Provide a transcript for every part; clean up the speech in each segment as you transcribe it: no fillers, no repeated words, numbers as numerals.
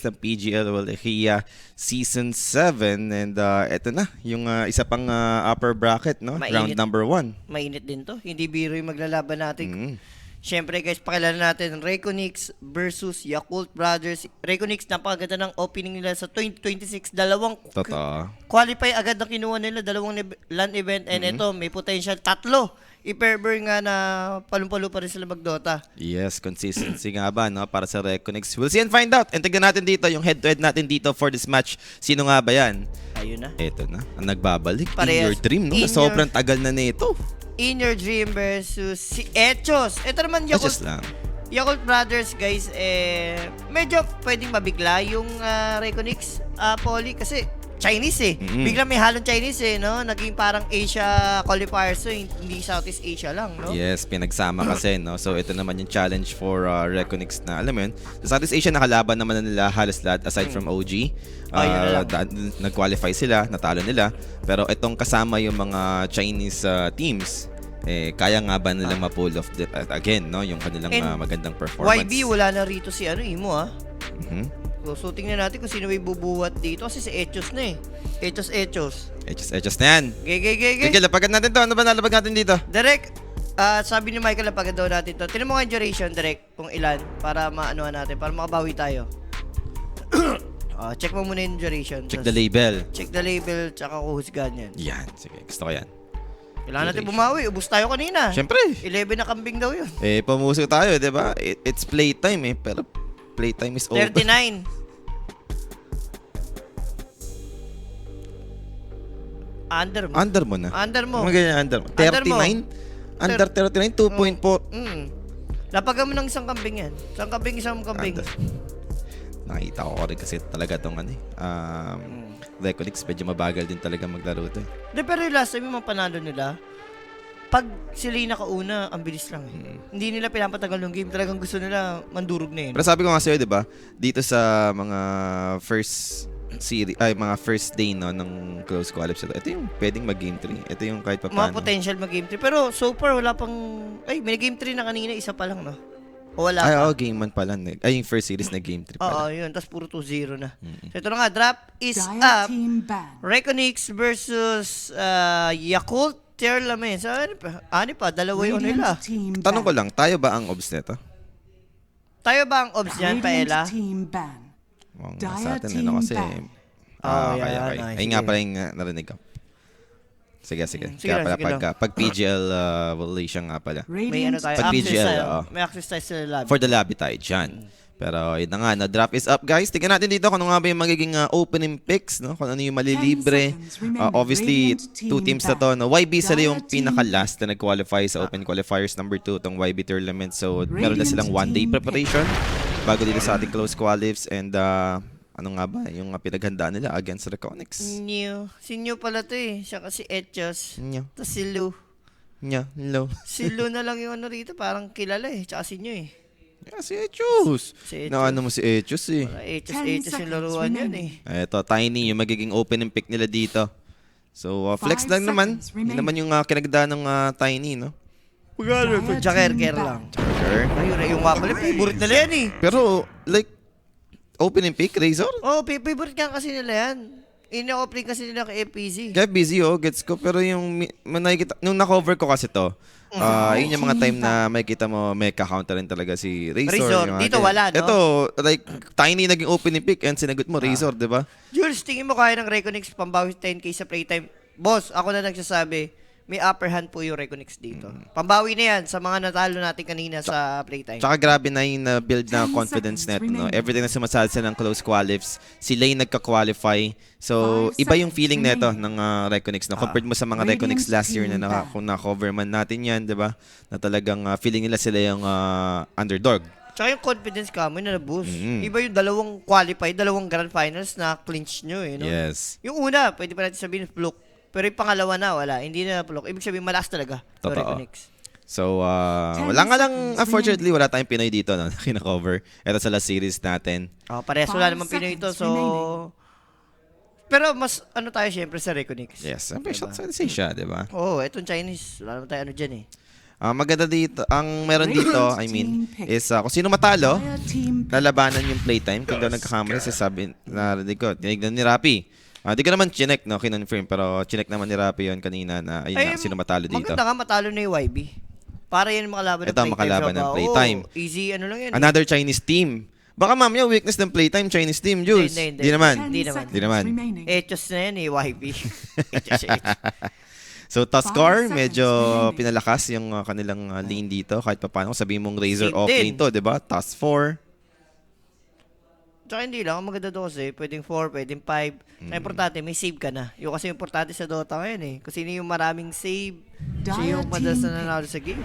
ng PGL Wallachia Season 7. And eto na, yung isa pang upper bracket, no? Round number 1. Mainit din to. Hindi biro yung maglalaban natin. Siyempre guys, pakilala natin Reconix versus Yakult Brothers. Reconix, napakaganda ng opening nila sa 2026. Dalawang qualify agad na kinuha nila. Dalawang LAN event. And ito, may potential tatlo. I-pair nga na palumpalo pa rin sila mag-Dota. Yes, consistency nga ba, no? Para sa Reconix. We'll see and find out. And tignan natin dito, yung head-to-head natin dito for this match. Sino nga ba yan? Ayun na. Eto na, ang nagbabalik. Parehas. In Your Dream, no? Na sobrang tagal na nito. In Your Dream versus si Echos. Ito naman Echos lang. Yakult Brothers, guys, medyo pwedeng mabigla yung Reconix, Poly, kasi Chinese Biglang may halong Chinese no? Naging parang Asia qualifiers, so hindi Southeast Asia lang, no? Yes, pinagsama kasi, no? So ito naman yung challenge for Reconix na, alam mo yun, sa Southeast Asia nakalaban naman na nila halos lahat aside from OG. Nag-qualify sila, natalo nila. Pero itong kasama yung mga Chinese teams, kaya nga ba nilang ma-pull off again, no? Yung kanilang magandang performance. YB, wala na rito si Imo, So tingnan natin kung sino may bubuhat dito kasi si Echos na Echos na yan. Gigil, lapagan natin to. Ano ba nalapag natin dito? Direct, sabi ni Michael, lapagan daw natin to. Tinan mo nga yung duration, direct, kung ilan, para maanuhan natin, para makabawi tayo. Check mo muna yung duration. Check the label. Check the label, tsaka kuhusgan yan. Yan, sige. Gusto ko yan. Kailangan natin bumawi. Ubus tayo kanina. Siyempre. 11 na kambing daw yun. Pamuso tayo, di ba? It's playtime pero playtime is over. 39. Under mo na. Under mo. Under mo. 39? Under 39, 2.4. Lapagan mo ng isang kambing yan. Isang kambing. Nakita ko rin kasi talaga itong Reconix, medyo mabagal din talaga maglaro ito. Pero yung last time yung mga panalo nila, pag sila yung nakauna, ang bilis lang Hindi nila pinapatagal ng game. Talagang gusto nila mandurog na yun. Pero sabi ko nga sa'yo, di ba? Dito sa mga first series, mga first day no ng close qualifiers, ito yung pwedeng mag-game 3. Ito yung kahit pa paano. Mga potential mag-game 3. Pero so far, wala pang... may game 3 na kanina, isa pa lang, no? O wala pa? Game 1 pa lang. Yung first series na game 3 pa lang. Oo, yun. Tapos puro 2-0 na. So ito na nga, draft is up. Reconix versus Yakult. Tier lamin. So, ano pa? Dalawa yun nila. Tanong ko lang, tayo ba ang obs nito? Tayo ba ang obs yan, Paella? Sa atin, kasi... Ay nga pala yung narinig ko. Sige. Kaya pala pag PGL, Wallachia nga pala. May ano tayo? Pag PGL, may access tayo sa lobby. For the lobby tayo dyan. Pero yun na nga, na-drop is up guys. Tingnan natin dito kung ano nga ba yung magiging opening picks, no? Kung ano yung malilibre. Obviously, 2 teams na to. No? YB sila yung pinaka-last na nag-qualify sa Open Qualifiers number 2, itong YB tournament. So, meron na silang 1-day preparation bago dito sa ating close qualifiers. And ano nga ba yung pinaghandaan nila against Reconix? Si New pala to Siya kasi Echos. Tapos si Lou. Lou. Si Lou na lang yung ano rito. Parang kilala Tsaka si New Si Echos. Ano mo si Echos Echos yung laruan yan Ito, Tiny yung magiging opening pick nila dito. So, flex lang naman. Hindi naman yung kinagdaan ng Tiny, no? Pagano ito? Jacker lang. Ayun, yung mga pala, favorite nila yan Pero, like, opening pick, Razor? Favorite ka kasi nila yan. Ina-opening kasi nila kay FPZ. Kaya busy, gets ko. Pero yung, nung na-cover ko kasi to, yun yung mga time na makikita mo, may ka-counter rin talaga si Razor. Dito wala, no? Ito, like, Tiny naging opening pick and sinagot mo, Razor, di ba? Jules, tingin mo kaya ng Reconix pambawi 10k sa playtime? Boss, ako na nagsasabi, may upper hand po yung Reconix dito. Pambawi na yan sa mga natalo natin kanina sa playtime. Tsaka grabe na yung build na confidence net, no? Everything na sumasali sila ng close qualifiers, sila yung nagka-qualify. So, iba yung feeling neto ng Reconix, no? Compared mo sa mga Reconix last year na kung na-cover man natin yan, di ba? Na talagang feeling nila sila yung underdog. Tsaka yung confidence ka mo na na-boost. Iba yung dalawang qualify, dalawang grand finals na clinch nyo no? Yes. Yung una, pwede pa natin sabihin fluke. Pero yung pangalawa na, wala. Hindi na napulok. Ibig sabihin, malakas talaga. Totoo. So, wala nga lang, unfortunately, wala tayong Pinoy dito, no? Kina-cover. Ito sa last series natin. Parehas wala naman Pinoy ito. So, pero mas, tayo syempre sa Reconix. Yes, siyempre, shot sa siya, di ba? Itong Chinese. Wala naman tayo dyan Maganda dito, ang meron dito, I mean, is kung sino matalo, lalabanan yung playtime. Kung daw nagkakamali, sasabi, narinig ko, tinignan ni Rapi. Di ko naman chinek, no, kinonfirm, pero chinek naman ni Rapi yun kanina na, ayun na, sino matalo dito. Maganda nga matalo na yung YB. Para yan makalaban ng Ito, playtime. makalaban ng playtime. Easy, ano lang yan. Another Chinese team. Baka mamaya weakness ng playtime, Chinese team, Jules. Hindi. Di naman. Di naman. Echos na yan YB. Echos. So, Tuskar, medyo pinalakas yung kanilang lane dito. Kahit pa paano, sabihin mong Razor Same off din. lane to, di ba? Tusk 4. Tsaka hindi lang, ang maganda doon kasi, pwedeng 4, pwedeng 5. Ang importante, may save ka na. Yung kasi importante sa Dota ngayon eh. Kasi sino yung maraming save, siya yung madalas na nanalo sa game.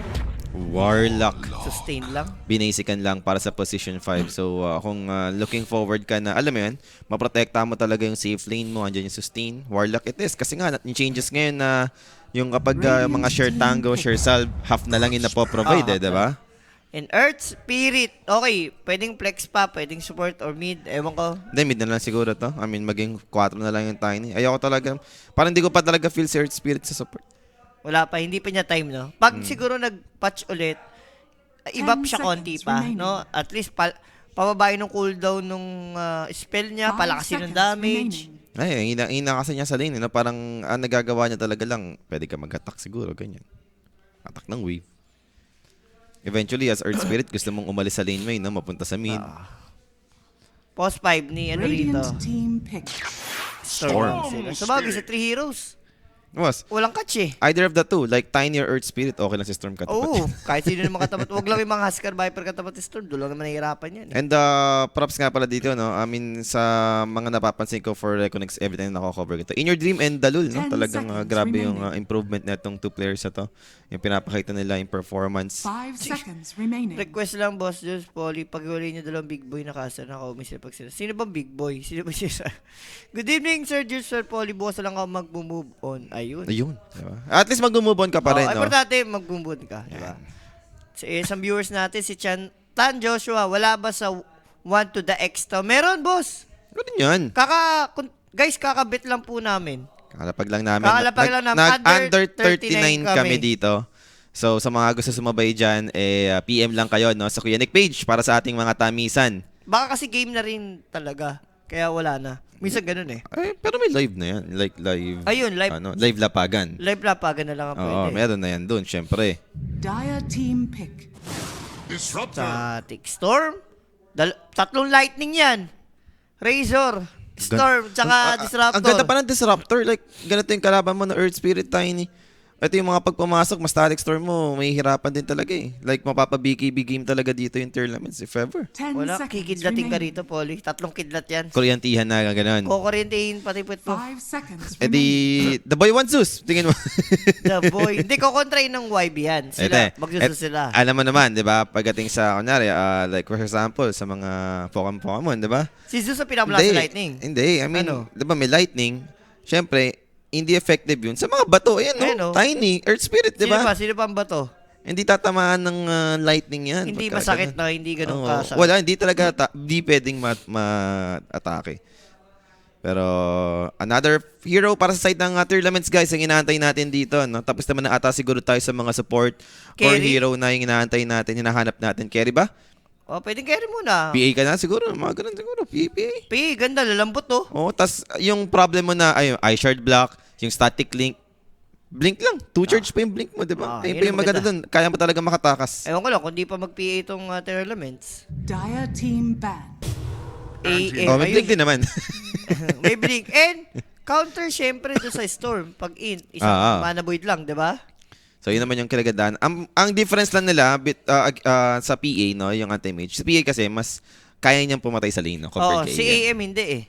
Warlock. Sustain lang. Binasican lang para sa position 5. So, kung looking forward ka na, alam mo yun, maprotekta mo talaga yung safe lane mo, andyan yung sustain. Warlock it is. Kasi nga, yung changes ngayon na yung kapag mga share tango, share salve, half na lang yung napoprovide, di ba? And Earth Spirit, okay, pwedeng flex pa, pwedeng support or mid, ewan ko. Hindi, mid na lang siguro to. I mean, maging 4 na lang yung Tiny. Ayoko talaga, parang hindi ko pa talaga feel si Earth Spirit sa support. Wala pa, hindi pa niya time, no? Pag siguro nag-patch ulit, iba pa siya konti pa, no? At least, pababain ng cooldown nung spell niya, palakasin ng damage. Ay, hina kasi niya sa lane, no? Parang nagagawa niya talaga lang, pwede ka mag-attack siguro, ganyan. Attack ng wave. Eventually, as Earth Spirit, gusto mong umalis sa lane mo, no? Mapunta sa mid. Post 5 ni ano rito. Storm. Sa bagay, sa 3 heroes. Was, Walang catch eh. either of the two, like Tiny or Earth Spirit, okay lang si Storm katapat. Oo, kahit sino naman katapat. Huwag lang yung mga Huskar Viper katapat ni Storm. Doon lang naman nahihirapan yan. Eh. And props nga pala dito, no? I mean, sa mga napapansin ko for Reconex, every time nako-cover ito. In Your Dream and Dalul, no? Talagang grabe yung improvement na itong 2 players na to. Yung pinapakita nila yung performance. 5 seconds remaining. Request lang, Boss Jules, Polly, pag-uli niyo dalawang big boy na kasa na kaumis sila pag sila. Sino bang big boy? Sino ba siya? Good evening, Sir Jules, Sir Polly. Bukas lang ako mag-move on. Ayun. Ayun. Diba? At least mag-move on ka pa rin, no? Importante, mag-move on ka. Diba? Sa isang viewers natin, si Tan Joshua, wala ba sa 1 to the X to? Meron, boss. Ganun yan. Guys, kakabit lang po namin. Kakalapag lang namin. Kakalapag lang namin. Under Under 39 kami dito. So, sa mga gusto sumabay dyan, PM lang kayo, no? Sa Kuya Nick page para sa ating mga tamisan. Baka kasi game na rin talaga. Kaya wala na. Minsan ganun eh. Pero may live na yan. Like live. Ayun, live. Live lapagan. Live lapagan na lang ang pwede. Oo, meron na yan dun, syempre. Dire team pick. Static Storm. 3 lightning yan. Razor. Storm, tsaka Disruptor. Ang ganda pa ng Disruptor. Like, ganito yung kalaban mo na Earth Spirit Tiny. Ito yung mga pagpumasok, mas Static Storm mo, may hirapan din talaga eh. Like, mapapa-BKB game talaga dito yung tournaments, if ever. 10 Wala, seconds kikidlating ka remaining. rito, Polly. 3 kidlat yan. Koryantihan na, gano'n. Kukurintihin pati put mo. 5 seconds Eh di, remaining. The Boy Wants Zeus. Tingin mo. The boy. Hindi, kukontrain ng YB yan. Sila, magsusunod sila. Alam mo naman, di ba? Pagdating sa, kunyari, like for example, sa mga Pokemon, di ba? Si Zeus ang pinamula sa lightning. Hindi. I mean, Ano? di ba may lightning? Siyempre, hindi effective yun. Sa mga bato, ayan, no? Ayan, no? Tiny, Earth Spirit, di ba? Sino pa ang bato? Hindi tatamaan ng lightning yan. Hindi Pagka masakit ganun. na, hindi ganun Oo. kasakit. Wala, hindi talaga, hindi pwedeng ma-atake. Pero, another hero para sa side ng tournaments, guys, ang inaantay natin dito, no? Tapos naman na ata siguro tayo sa mga support or Carry? hero na yung inaantay natin, hinahanap natin. Carry ba? O, pwedeng carry muna. PA ka na siguro, mga ganun siguro, PA. Ganda, lalambot to. Oo, tas yung problem mo na, eye shard block, yung static link, blink lang. 2 charge pa yung blink mo, di ba? Ayun yun pa yung ang maganda maganda. dun. Kaya mo talaga makatakas. Ewan ko lang, kung di pa mag-PA itong Terra Elements. Dire team ban. May blink din naman. May blink. And, counter syempre doon sa Storm. Pag isang mana void lang, di ba? So, yun naman yung kinagandaan. Ang difference lang nila sa PA, no, yung anti-mage. Sa PA kasi, mas kaya niyang pumatay sa lane, no, Oo, compared kay si AM. AM hindi eh.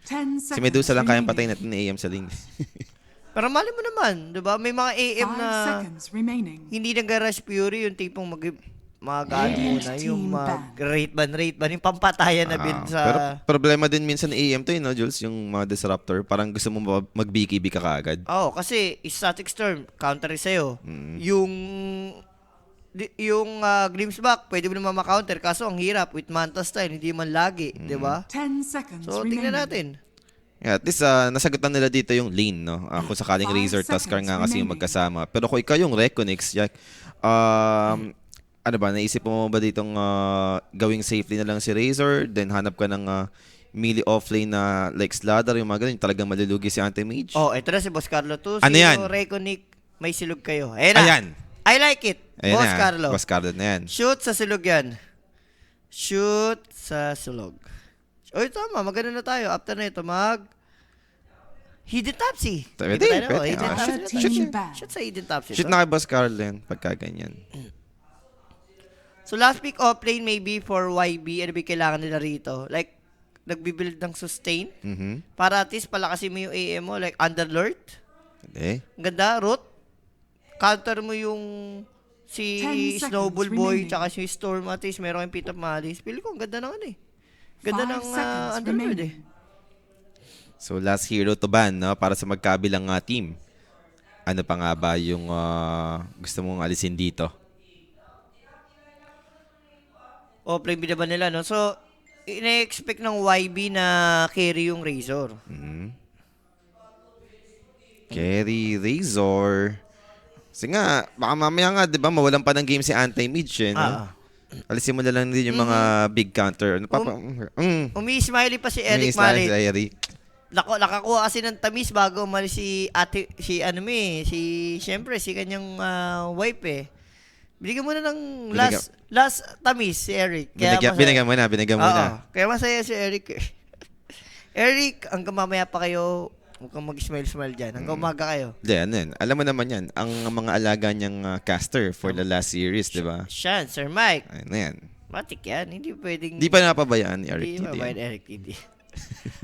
10 seconds Si Medusa lang kayang remaining. patayin natin ni AM sa lane. Pero mali mo naman, di ba? May mga AM 5 na seconds remaining. hindi nag-rush Fury, yung tipong mag-ano muna, yung mag-rate ban, yung pampatayan na build sa... Pero problema din minsan ng AM to, no, Jules, yung mga disruptor. Parang gusto mo mag-BKB ka kaagad. Oo, kasi Static Storm, counter sa'yo. Yung Grimsback, pwede mo naman ma-counter. Kaso ang hirap with Manta style, hindi man lagi, di ba? 10 seconds So, remaining. tingnan natin. Yeah, at least nasagutan nila dito yung lane, no? Kung sakaling 5 Razor Tuskar nga seconds kasi yung remaining. magkasama. Pero kung ikaw yung Reconix, Jack, ano ba, naisip mo ba ditong gawing safely na lang si Razor, then hanap ka ng melee offlane na like Sladder, yung mga ganun, yung talagang malulugi si Anti-Mage? Oh, ito na si Boss Carlo. 2-0, Ano yan? Reconic, may silog kayo. Ayan na. Ayan. I like it. Ayan Boss na, Carlo. Boss Carlo na yan. Shoot sa silog yan. Shoot sa silog. Oy, tama. Maganda na tayo. After na ito, Hidden Topsy. Pwede, Kita tayo, pwede. Hidden Ah, Topsy. shoot, Shoot, team shoot. ban. Shoot sa Hidden Topsy. Shoot ito. na kay Boss Carlo yan, pagka ganyan. So, last pick offlane maybe for YB. Ano ba yung kailangan nila rito? Like, nagbibuild ng sustain. Mhm. Para at least palakasin mo yung AM mo. Like, Underlord. Pwede. Ang ganda, root. Counter mo yung si 10 seconds Snowball Boy remaining. tsaka si Storm at least meron kayong Pit of Malice. Pili ko, ang ganda ng ano eh. Ganda 5 ng seconds Underlord eh. remaining. So last hero to ban, no, para sa magkabilang team. Ano pa nga ba yung gusto mong alisin dito? O, play bida ba nila, no? So, ina-expect ng YB na carry yung Razor. Carry, Razor. Kasi nga, baka mamaya nga, di ba, mawalan pa ng game si Anti-Mage, eh, no? Alisin mo na lang din yung mga big counter. Ano pa pa? Umi-smiley pa si Eric May style Malit. si Eric. Nakakuha kasi ng tamis bago umalis si ate, syempre, si kanyang wife eh. Binigyan mo na ng last tamis si Eric. Binigyan mo na. Oo, kaya masaya si Eric eh. Eric, hanggang mamaya pa kayo, huwag kang mag-smile-smile dyan. Hanggang umaga kayo. Hindi, ano yan. Alam mo naman yan. Ang mga alaga niyang caster for the last series, di ba? Sean, Sir Mike. Ano yan. Matik yan. Hindi pwedeng... Di pa napabayaan ni Eric Hindi Titi. ba Eric Titi?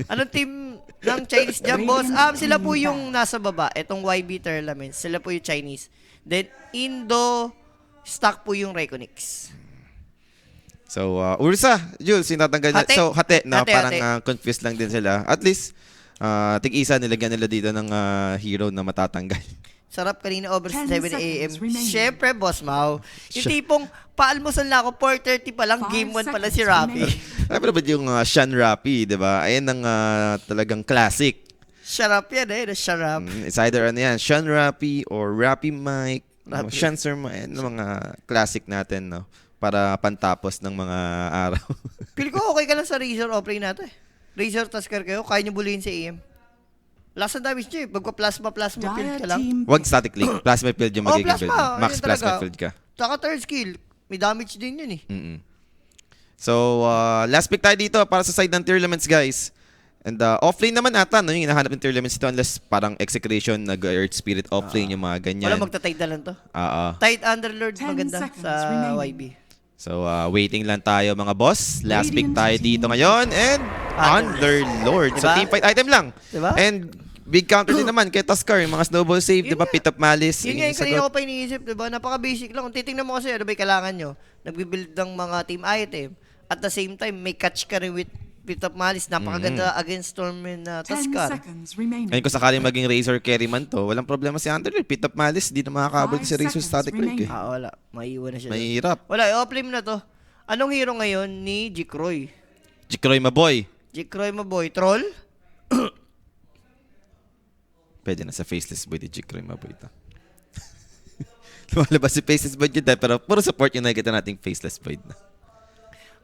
Anong team ng Chinese dyan, boss? Sila po yung nasa baba. Itong YB Tournaments. Sila po yung Chinese. Then, Indo, stock po yung Reconix. So, Ursa, Jules, sinatanggal na. Hati. So, hati, na Hati, parang hati. confused lang din sila. At least, tig-isa nilagyan nila dito ng hero na matatanggal. Sarap kanina over 10 7 a.m. seconds remaining. Siyempre, boss Mau. Yung tipong, paalmusal na ako, 4:30 pa lang, 5 game 1 pala si seconds Rafi. remaining. Ay, pero ba yung Shan Rapi, di ba? Ayan ang talagang classic. Sharap yan eh, sharap. It's either ano yan, Shan Rapi or Rapi Mike, no? Rapi. Shan Sir Mike, ano, mga classic natin, no? Para pantapos ng mga araw. Pili ko okay ka lang sa Razor offlane natin. Razor Tusker kayo, kaya nyo bulihin si AM. Last ang damage nyo eh. Pagka-plasma build ka lang. Team Wag static link. Plasma field yung magiging build. plasma. Max Ayun plasma talaga. field ka. Saka third skill. May damage din yun eh. So, last pick tayo dito para sa side ng tier elements, guys. And offlane naman ata, no? Yung hinahanap ng tier elements ito unless parang Execration, nag-Earth Spirit offlane, yung mga ganyan. Wala magta-tide na lang to. Oo. Tide Underlord 10 maganda seconds sa remaining. YB. So, waiting lang tayo mga boss. Last pick Radiant tayo team. dito ngayon. And Underlord. So, Diba? team fight item lang. Diba? And big counter din naman kay Tuskar. Yung mga snowball save, Yun di ba? nga. Pit of Malice. Yun nga yung kanina sagot. ko pa iniisip, diba? Napaka-basic lang. Kung titingnan mo kasi, ano ba yung kailangan nyo? Nagbibuild ng mga team item. At the same time, may catch ka rin with Pit of Malice. Napakaganda against Storm and 10 Tuskar. seconds remaining. Ngayon kung sakaling maging Razor carry man to, walang problema si Underlord. Pit of Malice, di na makakabot 5 si Razor seconds static link eh. Wala. Maiiwan na siya. doon. Mahirap. Wala, i-offlame na to. Anong hero ngayon ni Jikroy? Jikroy Maboy. Jikroy mo boy, troll? Pwede na sa Faceless Boy di Jikroy Maboy ito. Lumalabas si Faceless Boy yun pero puro support yung nakikita nating Faceless Boy na.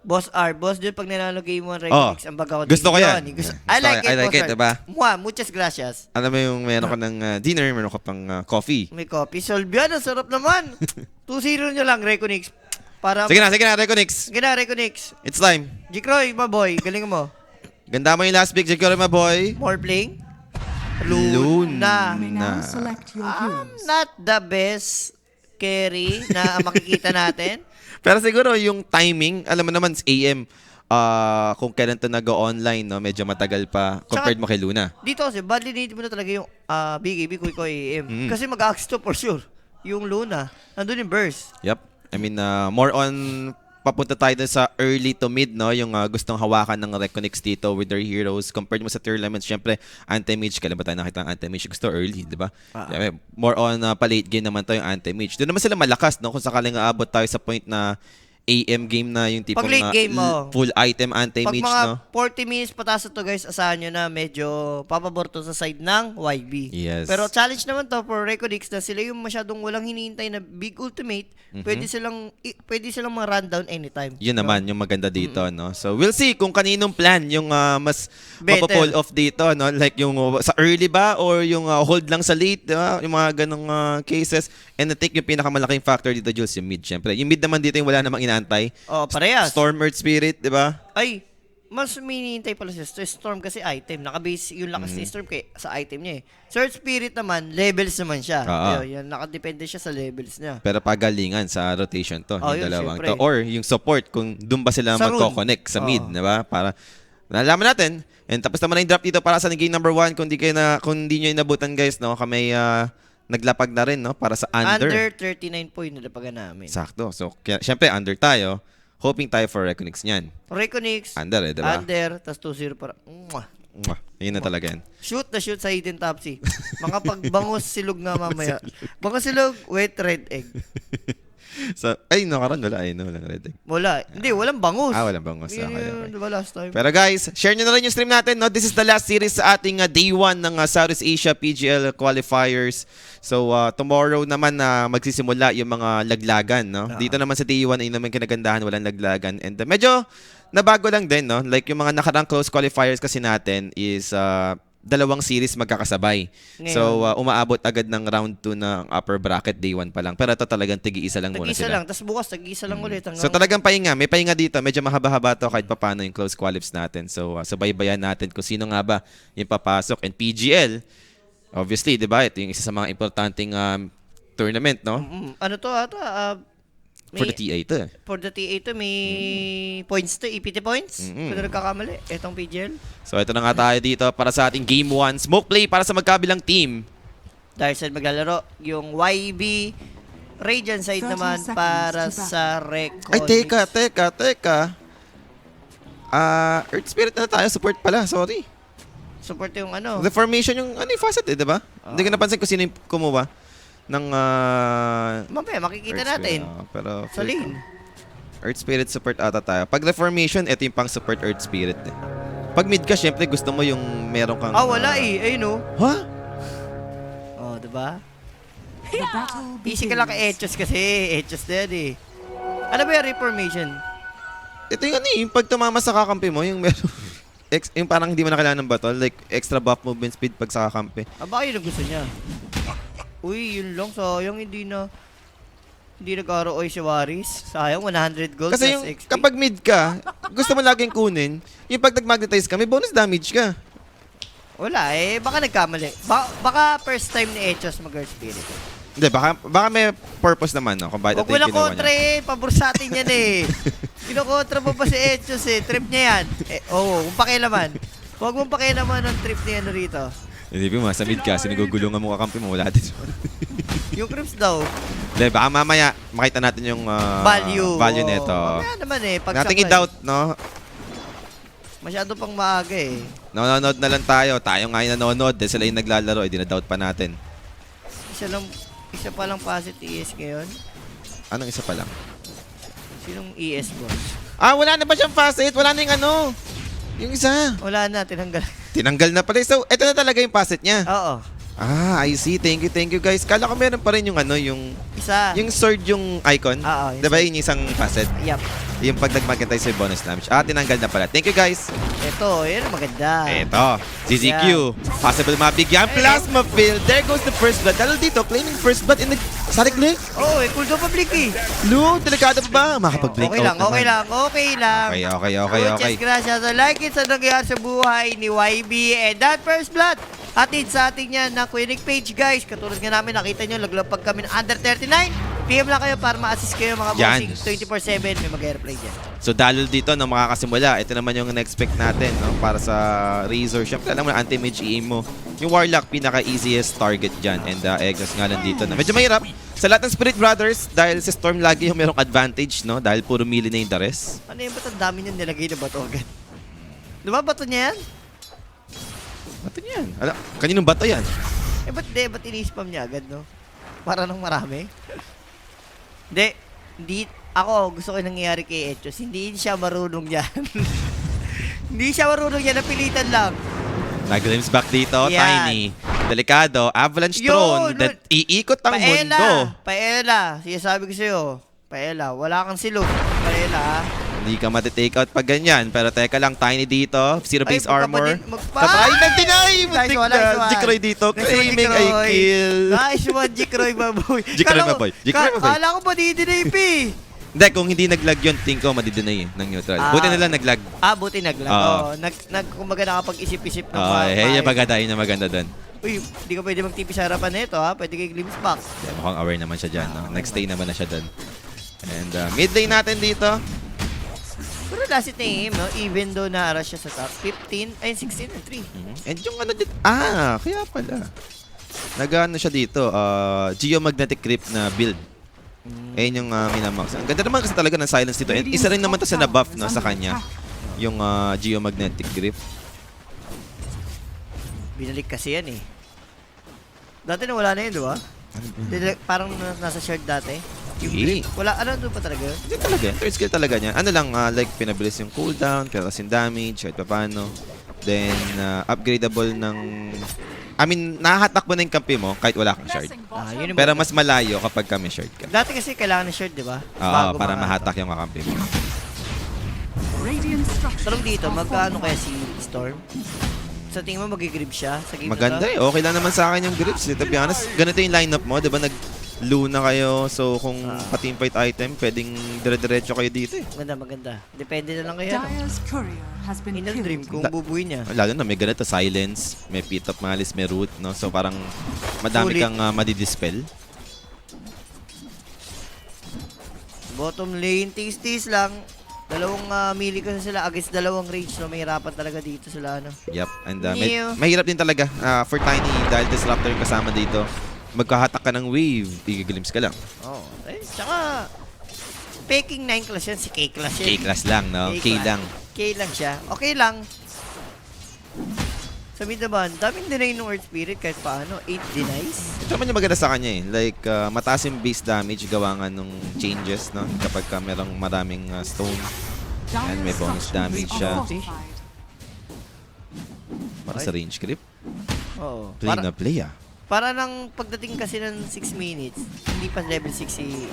Boss R, boss Jun, pag nanalo game 1 Reconix, ang baga ko gusto ko yan. I like it, I like boss it, R. diba? Muchas gracias. Alam mo yung meron ka ng dinner, meron ka pang coffee. May coffee. Solve yan, ang sarap naman. 2-0 nyo lang, Reconix. Para... Sige na, Reconix. Sige na, Reconix. It's time. Jikroy, maboy, galing mo. Ganda mo yung last pick, Jikroy Maboy. More playing? Luna. You may now select your heroes. Not the best carry na makikita natin. Pero siguro yung timing, alam mo naman, AM, kung kailan to nag-online, no, medyo matagal pa compared mo kay Luna. Dito kasi, badly need mo na talaga yung BKB, Kuiko AM. Kasi mag-axe to for sure. Yung Luna, nandun yung burst. Yep. I mean, more on papunta tayo dun sa early to mid, no? Yung gustong hawakan ng Reconix dito with their heroes. Compared mo sa tier elements, syempre, Anti-Mage. Kailan ba tayo nakita ang Anti-Mage? Gusto early, di ba? Syempre, more on pa-late game naman to yung Anti-Mage. Doon naman sila malakas, no? Kung sakaling aabot tayo sa point na AM game na yung tipong Pag late game, full item Pag anti-mage, mga no? 40 minutes pataas to guys, asahan nyo na medyo papabor to sa side ng YB. Yes. Pero challenge naman to for Reconix na sila yung masyadong walang hinihintay na big ultimate, pwede silang ma-rundown anytime. Yun naman, yung maganda dito, no? So, we'll see kung kaninong plan yung mas Better. mapapull off dito, no? Like yung sa early ba or yung hold lang sa late, di ba? Yung mga ganong cases. And I think yung pinakamalaking factor dito, Jules, yung mid, syempre. Yung mid naman dito yung wala namang inaantay. Oh, parehas. Storm Earth Spirit, di ba? Ay, mas minihintay pala siya. Storm kasi item. Nakabase yung lakas ni Storm kay, sa item niya eh. Search Spirit naman, levels naman siya. Oo. Yan, nakadepende siya sa levels niya. Pero pagalingan sa rotation to, Oh, yung yun, dalawang syempre. to. Or yung support, kung doon ba sila Sa rune. magko-connect sa mid, Oo. di ba? Para nalaman natin. And tapos naman na yung drop dito para sa game number 1. Kung di nyo inabutan, guys, no? Kami naglapag na rin, no? Para sa under. Under 39 point nalapagan namin. Sakto. So, syempre, under tayo. Hoping tayo for Reconix niyan. Reconix, Under di ba? under, tas 2-0 para. Mwah. Mwah. Yun na talaga yan. Shoot na shoot sa hidden topsy. Mga pagbangos silog nga mamaya. Bangos silog, wet red egg. So, ay, no, karon wala. Ay, no, walang red egg. Wala. Hindi, walang bangus. Walang bangos. Okay, Yun, okay. diba last time? Pero guys, share nyo na rin yung stream natin. No? This is the last series sa ating day 1 ng Southeast Asia PGL qualifiers. So, tomorrow naman magsisimula yung mga laglagan. No? Dito naman sa day 1 ay naman kinagandahan, walang laglagan. And medyo nabago lang din. No? Like yung mga nakarang close qualifiers kasi natin is dalawang series magkakasabay. Ngayon. So, umaabot agad ng round 2 ng upper bracket day 1 pa lang. Pero ito talagang tigi-isa lang muna Tag-isa sila. lang, tas bukas tag-isa lang ulit. So talagang pahinga, may pahinga dito. Medyo mahaba-haba to kahit papaano yung close qualips natin. So subaybayan natin kung sino nga ba yung papasok. And PGL, obviously, di ba? Ito yung isa sa mga importanteng tournament, no? Ano to ata? For the TA to. For the TA to, may points to, EPT points. Kung na nagkakamali, etong PGL. So ito na nga tayo dito para sa ating Game 1. Smoke play para sa magkabilang team. Dahil saan maglalaro, yung YB Radiant side 30 naman seconds para to back. sa Reconix. Ay, teka. Earth Spirit na tayo. Support pala, sorry. Support yung ano. The formation yung facet di ba? Hindi ko napansin kung sino yung kumuha ng Mamaya, makikita Earth natin. Spirit. Pero Sa lane. Earth Spirit support ata tayo. Pag reformation, ito yung pang support Earth Spirit. Eh. Pag mid ka, syempre gusto mo yung meron kang... Wala eh. Ayun o. Ha? Oh, diba? The battle Easy ka lang kay begins. Echos kasi. Echos na yan eh. Ano ba yung reformation? Ito yung yung pag tumama sa kakampi mo, yung meron... yung parang hindi mo na kailangan ng battle, like extra buff movement speed pag sa kakampi. Baka yun ang gusto niya. Uy, yun lang. Sayang, hindi nag-ROI si Waris. Sayang, 100 gold Kasi plus yung XP. kapag mid ka, gusto mo laging kunin, yung pag nag-magnetize ka, may bonus damage ka. Wala eh. Baka nagkamali. Baka first time ni Echos mag-Earth Spirit. Hindi, baka may purpose naman, no? Kung bakit Huwag ito mo yung lang ginawa kontra niya. eh. Pabor sa atin yan eh. Kinokontra mo pa si Echos eh. Trip niya yan. Kung pakilaman. Huwag mong pakilaman ng trip niya rito. Hindi mo, sa mid ka, sinigugulungan mo kakampi mo, wala din. Yung creeps daw. Hindi, baka mamaya makita natin yung value nito. Mamaya naman eh. Pag Nating supply. i-doubt, no? Masyado pang maaga eh. Nanonood na lang tayo. Tayo nga yung nanonood. Dahil sila yung naglalaro. Eh, dinadoubt pa natin. Isa pa lang pasit ES ngayon. Anong isa pa lang? Sinong ES boss? Wala na ba siyang facet? Wala na yung ano? Yung isa. Wala na, tinanggal. Tinanggal na pala. So, ito na talaga yung facet niya. Oo. I see. Thank you guys. Kala ko meron pa rin yung yung Isa. sword yung icon. Oo, yung Diba yung isang facet? Yup. Yung pag nag-magnetize sa bonus damage. Tinanggal na pala. Thank you guys. Ito, yun ang maganda. Eto, ZZQ. Possible mabigyan. Plasma field. There goes the first blood. Dahil dito, claiming first blood in the Sonic Blink. Cooldown pa blink eh. Lu, delikado pa ba? Makapag-blink Okay out lang, naman. okay lang. Okay. Muchas gracias. So, like it sa nangyayari sa buhay ni YB. And that first blood, atid sa ating yan ng Quinic page, guys. Katulad nga namin, nakita nyo, laglapag kami ng under 39. PM lang kayo para ma-assist kayo mga Yan. bossing. 24/7, may mag-airplay dyan. So, dahil dito, no, makakasimula. Ito naman yung na-expect natin, no, para sa Razor. Siyempre, alam mo na, anti-mage aim mo. Yung Warlock, pinaka-easiest target dyan. And Egos nga lang dito. Na medyo mahirap. Sa lahat ng Spirit Brothers, dahil si Storm lagi yung merong advantage, no? Dahil puro melee na yung Dares. Ano yung ba't ang dami niyang nilagay na bato agad? Diba bato niya yan? Bato yan. Kaninong bato yan? Ba't ini-spam niya agad, no? Para nang marami? Hindi Ako, gusto ko yung nangyayari kay Echos. Hindi siya marunong yan. Hindi siya marunong yan. Napilitan lang. Nag-glimpse back dito, Yan. Tiny. Delikado, avalanche Yun, throne that iikot ang mundo. Paela. Sinasabi ko sa'yo. Paela, wala kang silog. Paela, ha? Hindi ka matitake out pag ganyan. Pero teka lang, Tiny dito. Zero base armor. magpa- Tatry, nag-deny! Nice Muntik one, na. nice one. Jikroy dito. Nice one, Claiming ay Jikroy. kill. Nice one, Jikroy, baboy. Jikroy, Kala ko- baboy. Jikroy, baboy. Kala ko ba di-deny, Hindi, kung hindi naglag yun, think ko madideny ng neutral. Ah. Buti nila naglag. Buti naglag. Oo. Kumbaga nakapag-isip-isip ng Yung maganda, yun yung maganda doon. Uy, hindi ka pwede magtipi sa harapan nito, ha? Pwede kay glimpse back. Mukhang aware naman siya dyan. No? Nag-stay naman na siya doon. And mid lane natin dito. Pero last hit na aim, no? Even though na-rush siya sa top 15, ay 16 and 3. And yung ano dito, kaya pala. Nag-ano siya dito, geomagnetic creep na build. Ayun yung minamax. Ang ganda naman kasi talaga ng silence dito. And isa rin naman to sa na-buff no, sa kanya. Yung geomagnetic creep. Binalik kasi yan, eh. Dati na wala na yun, di ba? Parang nasa shard dati. Hindi. Wala, doon pa talaga yun? Hindi talaga. Third skill talaga niya. Ano lang, like pinabilis yung cooldown, pinataas yung damage, kahit pa paano. Then, upgradable ng... I mean, nahahatak mo na yung kampi mo kahit wala kang shard. Yun yung Pero maganda. mas malayo kapag may shard ka. Dati kasi kailangan ng shard, di ba? Oo, para mahatak yung kakampi mo. Radiant structures Tarong dito, are magkano fortified. kaya si Storm? Sa tingin mo, mag-grip siya sa game Maganda na to? eh. Okay lang naman sa akin yung grips. To be honest, ganito yung lineup mo. Diba nag-luna kayo. So kung pa-team fight item, pwedeng dire-diretso kayo dito eh. Maganda. Depende na lang kayo. No? Dire's courier has been In a dream killed. kung bubuin niya. Lalo na may ganito, silence, may pit of malice, may root, no? So parang madami Sulit. kang madidispel. Bottom lane, tis-tis lang. Dalawang melee kasi sila against dalawang range. So mahirapan talaga dito sila. Ano. Yep. And New. mahirap din talaga for Tiny dahil Disruptor yung kasama dito. Magkahatak ka ng wave, i-glimpse ka lang. Oh, tsaka Peking 9 class yan, si K class yan. K-class lang, no? K class. lang. K lang siya. Okay lang. Sa mid naman, daming deny ng Earth Spirit kahit paano. 8 denies. Ito naman yung maganda sa kanya eh. Like, mataas yung base damage gawa nga nung changes, no? Kapag ka merong maraming stone. And may bonus damage siya. Fortified. Para sa range creep. Oo. Play na play Para nang pagdating kasi ng 6 minutes, hindi pa level 6 si...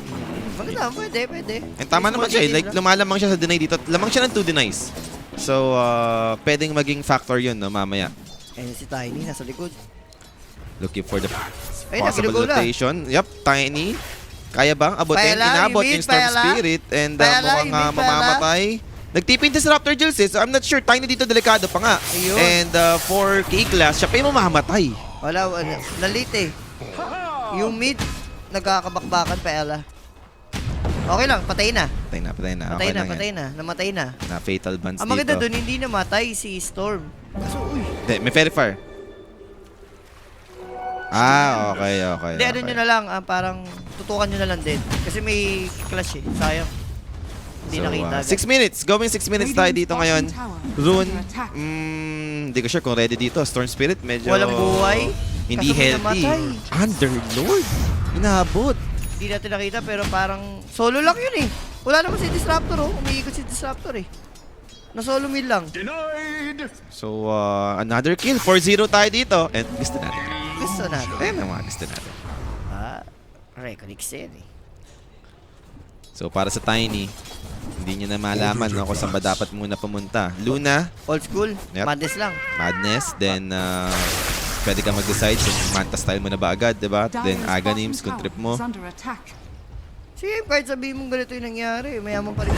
Maganda, pwede. And tama naman siya eh. Like, lumalamang siya sa deny dito. Lamang siya ng 2 denies. So, pwedeng maging factor yun, no? Mamaya. Ayun si Tiny, nasa likod. Looking for the Ay, possible naginugo na. rotation. Yup, Tiny. Kaya bang abutin? Paela, Inabot you yung mean Storm Paela? Spirit. And Paela, mukhang you mean Paela? mamamatay. Nagtipin Disruptor Jules eh. So, I'm not sure. Tiny dito delikado pa nga. Ayun. And for K-Class, siya pa yung mamamatay. Wala, nalit eh. Yung mid, nagkakabakbakan pa Ella. Okay lang, patay na. Patay na. Patay Okay na, lang yan. patay na. Namatay na. Na fatal bans Ang dito. maganda doon, hindi namatay si Storm. Kaso, uy. Hindi, may Fairy Fire. Okay. Hindi, ano nyo na lang, parang tutukan nyo na lang din. Kasi may clash eh, sayang. Hindi nakita. 6 minutes. Going 6 minutes tayo dito ngayon. Rune, hindi ko sure kung ready dito. Storm Spirit, medyo... Walang buhay. Hindi Kaso may healthy. namatay. Underlord. Inabot. Hindi natin nakita pero parang solo lang yun eh. Wala naman si Disruptor oh. Umiikot si Disruptor eh. Na-solo mid lang. So, another kill. 4-0 tayo dito. And gusto natin. Gusto natin. Ayan ang mga gusto natin. Reconix yan eh. So, para sa Tiny, hindi niya na malaman no, kung saan ba dapat muna pumunta. Luna, Old school. Yep. Madness lang. Madness, then pwede ka mag-decide kung Manta style mo na ba agad, diba? Then Aghanims kung trip mo. Sige, kahit sabihin mong ganito yung nangyari, mayaman pa rin.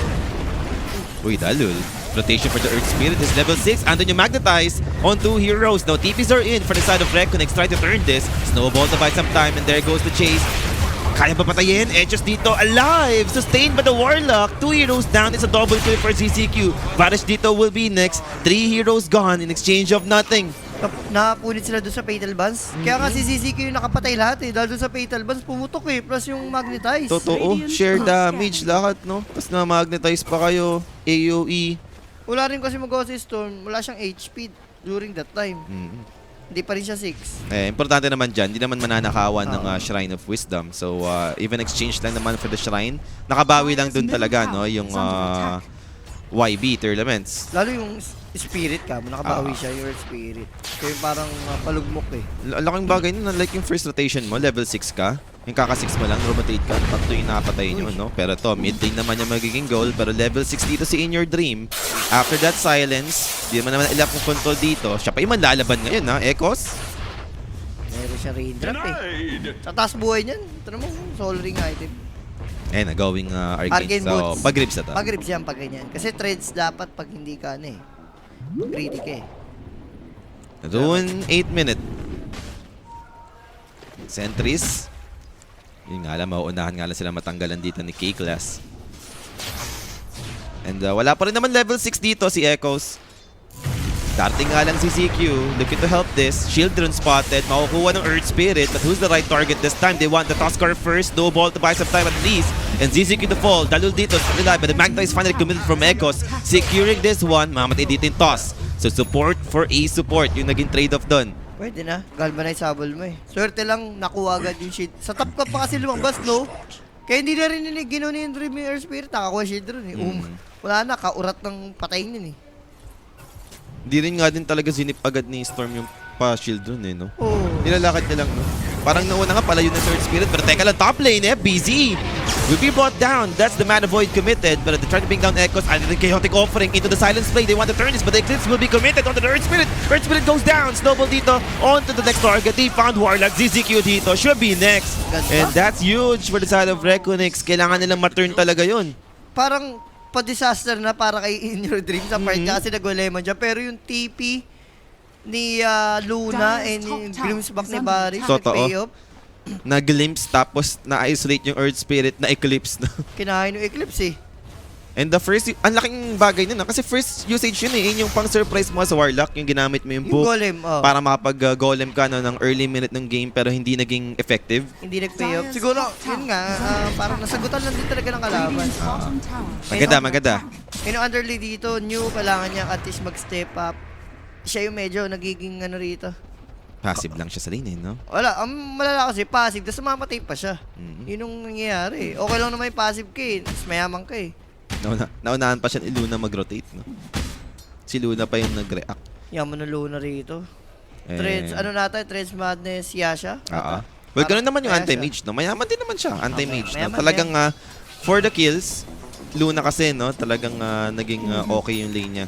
Uy, dalul. Rotation for the Earth Spirit is level 6. Andun yung Magnetize on 2 heroes. Now, TPs are in for the side of Reconex. Try to turn this. Snowball to buy some time and there goes the chase. Kaya ba patayin? Edges dito alive! Sustained by the Warlock. 2 heroes down. It's a double kill for ZZQ. Varish dito will be next. 3 heroes gone in exchange of nothing. Nakapunit sila doon sa Fatal Buns. Kaya nga si CCQ yung nakapatay lahat eh. Dahil doon sa Fatal Buns, pumutok eh. Plus yung Magnetize. Totoo. Share damage lahat, no? Tapos na-magnetize pa kayo. AoE. Wala rin kasi magawa si Storm. Wala siyang HP during that time. Hindi pa rin siya 6. Importante naman dyan, hindi naman mananakawan ng Shrine of Wisdom. So, even exchange lang naman for the Shrine, nakabawi lang dun talaga, no? Yung YB tournaments. Lalo yung spirit ka, nakabawi siya yung Earth Spirit. Kaya yung parang palugmok eh. Laking bagay nun, like yung first rotation mo, level 6 ka. Yung kaka-6 mo lang, rotate ka, tatlo yung napatay nyo, no? Pero to, mid lane naman yung magiging goal. Pero level 6 dito si In Your Dream. After that silence, di naman ilap yung control dito. Siya pa yung manlalaban ngayon, ha? Echoes? Meron siya raindrop eh. Sa taas buhay niyan, ito naman, soul ring item. Nagawing Arcane. Arcane So, boots. pag-grips na to. Pag-grips yan pag ganyan. Kasi trades dapat pag hindi ka greedy ka eh. Rune 8 minute. Sentries. Yun nga lang, mauunahan nga lang sila matanggalan dito ni K-Class. And wala pa rin naman level 6 dito si Echoes. Starting nga lang si CQ, looking to help this. Shield rune spotted, makukuha ng Earth Spirit, but who's the right target this time? They want the Tuskar first, no ball to buy some time at least. And ZZQ to fall, dalul dito sa nila, but the Magda is finally committed from Echoes. Securing this one, mamatay dito yung toss. So support for A support, yung naging trade-off doon. Pwede na. Galvanize habol mo eh. Swerte lang nakuha agad yung shield. Sa top ka pa kasi lumabas, no? Kaya hindi na rin ginawa ni Dream yung Earth Spirit. Nakakuha shield rin eh. Wala na, kaurat ng patayin yun eh. Hindi rin nga din talaga zinip agad ni Storm yung pa-shield dun eh, no? Oo. Nilalakad niya lang, no? Parang nauna nga pala yun ng Third Spirit, pero teka lang, top lane eh, busy! Will be brought down. That's the Mana Void committed, but they're trying to bring down Echoes. And the chaotic offering into the silence play. They want to turn this, but the Eclipse will be committed onto the Earth Spirit. Earth Spirit goes down. Snowball dito onto the next target. They found Warlock. ZZQ dito should be next. And that's huge for the side of Reconix. Kailangan nilang ma-turn talaga yun. Parang pa-disaster na para kay In Your Dream sa part niya kasi nag-lemon dyan. Pero yung TP ni Luna and yung Grimsback ni Barry sa Totoo. payoff, Na-glimpse tapos na-isolate yung Earth Spirit na Eclipse na. kinain yung Eclipse eh. And the first, ang laking bagay nun, kasi first usage yun eh, yun yung pang-surprise mo sa Warlock, yung ginamit mo yung Yung book golem, para makapag-golem ka no, ng early minute ng game pero hindi naging effective. hindi nag-payoff. Siguro, yun nga, parang nasagutan lang din talaga ng kalaban. Radiant's bottom tower. Maganda. Yung underlay dito, new, kailangan niya at least mag-step up. Siya yung medyo nagiging ano rito. Passive lang siya sa lane eh, no? Wala, ang malala kasi passive, tapos mamatay pa siya. Mhm. Yun yung nangyayari. Okay lang naman yung passive ka eh, tapos mayaman ka eh. Naunahan pa siya ni Luna mag-rotate, no? Si Luna pa yung nag-react. Yaman ng Luna rito. Eh, Threads, ano natin, Threads Madness, Yasha. Well, ganun naman yung Kaya siya. anti-mage, no? Mayaman din naman siya, anti-mage. No? Mayaman Talagang for the kills, Luna kasi, no? Talagang naging okay yung lane niya.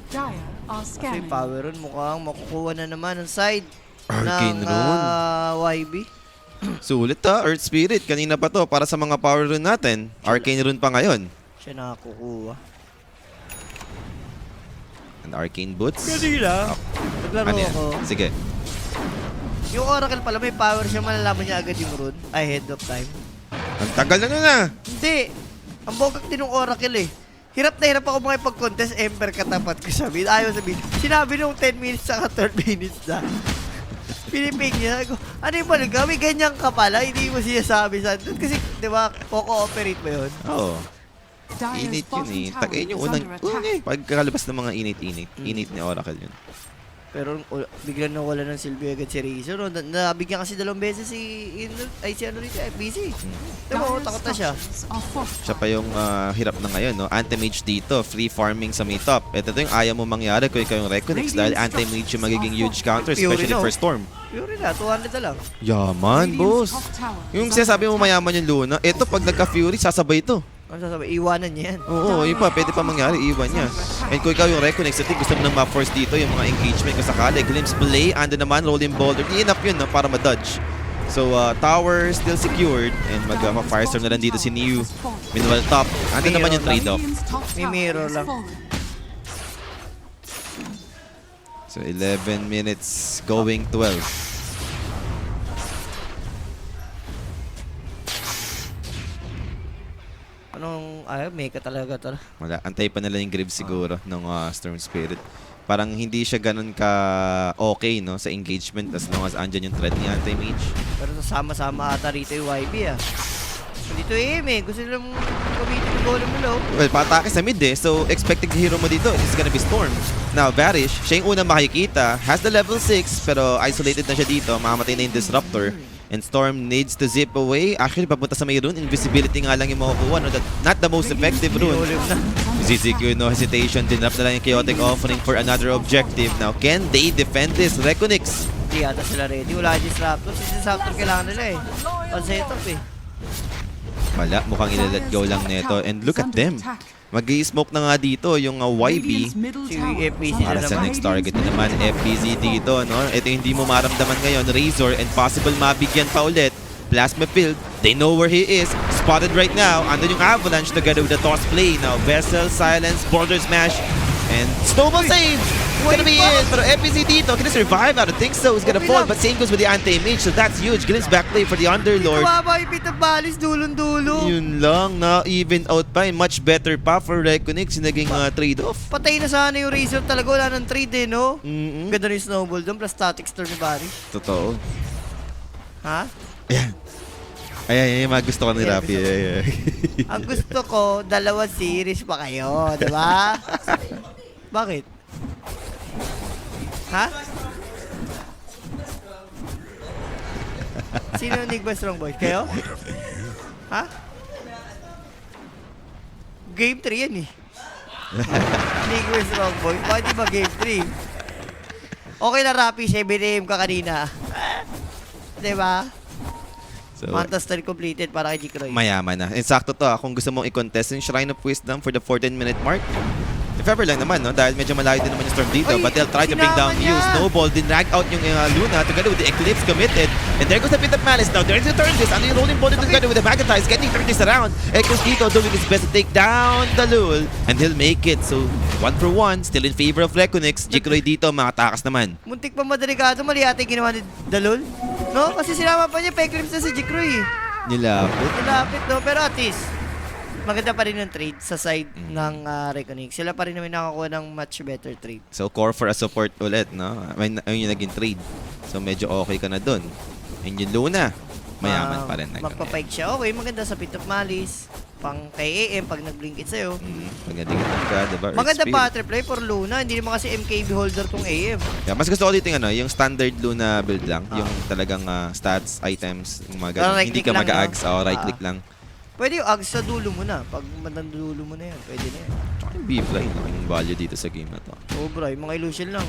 Dire are Kasi scanning. power run, mukhang makukuha na naman ang side Arcane ng rune. YB. Sulit Earth Spirit. Kanina pa to para sa mga power rune natin. Arcane rune pa ngayon. Siya nakakukuha. And Arcane Boots. Kanina, naglaro Ano yan? ako. Sige. Yung Oracle pala, may power siya, malalaman niya agad yung rune. Ahead of time. Ang tagal na nun ah. Hindi. Ang bogak din ng Oracle eh. Hirap na hirap ako makipag-contest, Ember katapat ko sabihin. Ayaw sabihin. Sinabi nung 10 minutes saka 3 minutes na. Pinipig niya. Ako, ano yung balik kami? Ganyan ka pala. Hindi mo siya sabi sa doon. Kasi, di ba, co-cooperate mo yun? Oo. Dire's Init yun bottom eh. tower Tagayin yung is unang... under attack. Pagkalabas ng mga init-init. Init ni Oracle yun. Pero biglang nawala ng silbi agad si Razor. No? Nabigyan kasi 2 beses si si ano rito, busy. Diba, takot na siya. structures are fortified. Siya pa yung hirap na ngayon, no? Anti-mage dito, free farming sa mid top. Ito yung ayaw mo mangyari kung ikaw yung Reconix dahil anti-mage yung magiging huge counter, Fury, especially no? for Storm. Yuri na, 200 na lang. Yaman, Radiant's boss. top tower Yung is sinasabi mo under attack. mayaman yung Luna, ito pag nagka-Fury, sasabay ito. Ano sasabi? Iwanan niya yan. Oo, yun pa, pwede pa mangyari, iwan niya. And kung ikaw yung Reconix, I think gusto mo nang ma-force dito yung mga engagement kung sakali. Glimpse play, ando naman, rolling boulder. Di enough yun, no, para ma-dodge. So, tower still secured. And mag-firestorm na lang dito si Niu. Meanwhile, top. Ando naman yung trade-off. Radiant's top May tower mirror has lang. fallen. So, 11 minutes going 12. Anong, meka talaga to. Wala, antay pa nila yung Greaves siguro ng Storm Spirit. Parang hindi siya ganun ka okay, no, sa engagement as long as andyan yung threat ni anti-mage. Pero sasama-sama ata rito yung YB ah. Dito gusto nilang gamitin yung golem nila. Well, patake sa mid so expected hero mo dito is gonna be Storm. Now, Varish, siya yung unang makikita, has the level 6, pero isolated na siya dito, mamamatay na yung Disruptor. And Storm needs to zip away. Actually, papunta sa may rune, invisibility nga lang yung makukuha, no? Not the most effective rune. ZZQ, no hesitation, dinrap na lang yung Chaotic Offering for another objective. Now, can they defend this? Reconix. Hindi yata sila ready. Wala yung Disruptor. Si Disruptor kailangan nila Pan-setup Wala, mukhang ila-let go lang nito. And look at them. Mag-i-smoke na nga dito yung YB. Si FPZ Para na sa naman. next target na naman, FPZ dito, no? Ito yung hindi mo maramdaman ngayon, Razor, and possible mabigyan pa ulit. Plasma Field, they know where he is. Spotted right now, andun yung Avalanche together with the toss play. Now, Vessel, Silence, Border Smash, and Snowball save! Gonna be it! Pero FPZ dito, can he survive? I don't think so. He's gonna fall, but same goes with the anti-mage, so that's huge. Glimpse back play for the Underlord. Kawawa yung Pita Balis, dulong-dulo. Yun lang, na-even out pa. Much better pa for Reconix yung naging trade-off. Patay na sana yung Razor talaga. Wala ng trade no? Mm-mm. Ganda rin yung Snowball doon, plus static storm ni Barry. Totoo. Ha? Ayan, mga gusto ko ni Yeah, Rapi. gusto ko. Ayan. Ang gusto ko, 2 series pa kayo, di ba? Bakit? Ha? Sino Nigma Strong Boy? Kayo? Ha? Game 3 yan Nigma Strong Boy. Bakit di ba Game 3? Okay na Rapi, 7am ka kanina. Diba? So, Mantas turn completed para kay Jikroy. mayaman na. Insakto to kung gusto mong i-contest yung Shrine of Wisdom for the 14-minute mark. If ever lang naman, no? Dahil medyo malayo din naman yung Storm dito. Oy, But they'll try to bring down sinama you. niya. Snowball, dinrag out yung Luna together with the Eclipse committed. And there goes the Pit of Malice now. There is the turn this. Ano yung rolling ball together with the Magatize. Getting turned this around. Echoes dito doing his best to take down the Lul. And he'll make it. So, 1 for 1. Still in favor of Reconix. Jikroy dito, makatakas naman. Muntik pa madelikado, mali ate ginawa ni Dalol. No? Kasi sinama pa niya, pa-eclipse na si Jikroy Nilapit. Nilapit, no? Pero at least, maganda pa rin yung trade sa side ng Reconix. Sila pa rin naman nakakuha ng much better trade. So, core for a support ulit, no? Ayun yung naging trade. So, medyo okay ka na dun. And yung Luna, mayaman pa rin. Magpapike siya. Okay, maganda sa Pit of Malice. Pang kay AM, pag nag-blinkit sa'yo. Pagdating ka, diba? Maganda Earth pa Spirit. play for Luna. Hindi naman kasi MKB holder tong AM. Yeah, mas gusto ko dito yung, yung standard Luna build lang. Yung talagang stats, items, yung mga ganun. right Hindi click ka lang, mag-ags. no? Right click lang. Pwede yung Ags sa dulo mo na. Pag dulo mo na yan, pwede na yan. Tsaka yung B-Fly, no? Yung value dito sa game na to. Oo bro, yung mga illusion lang.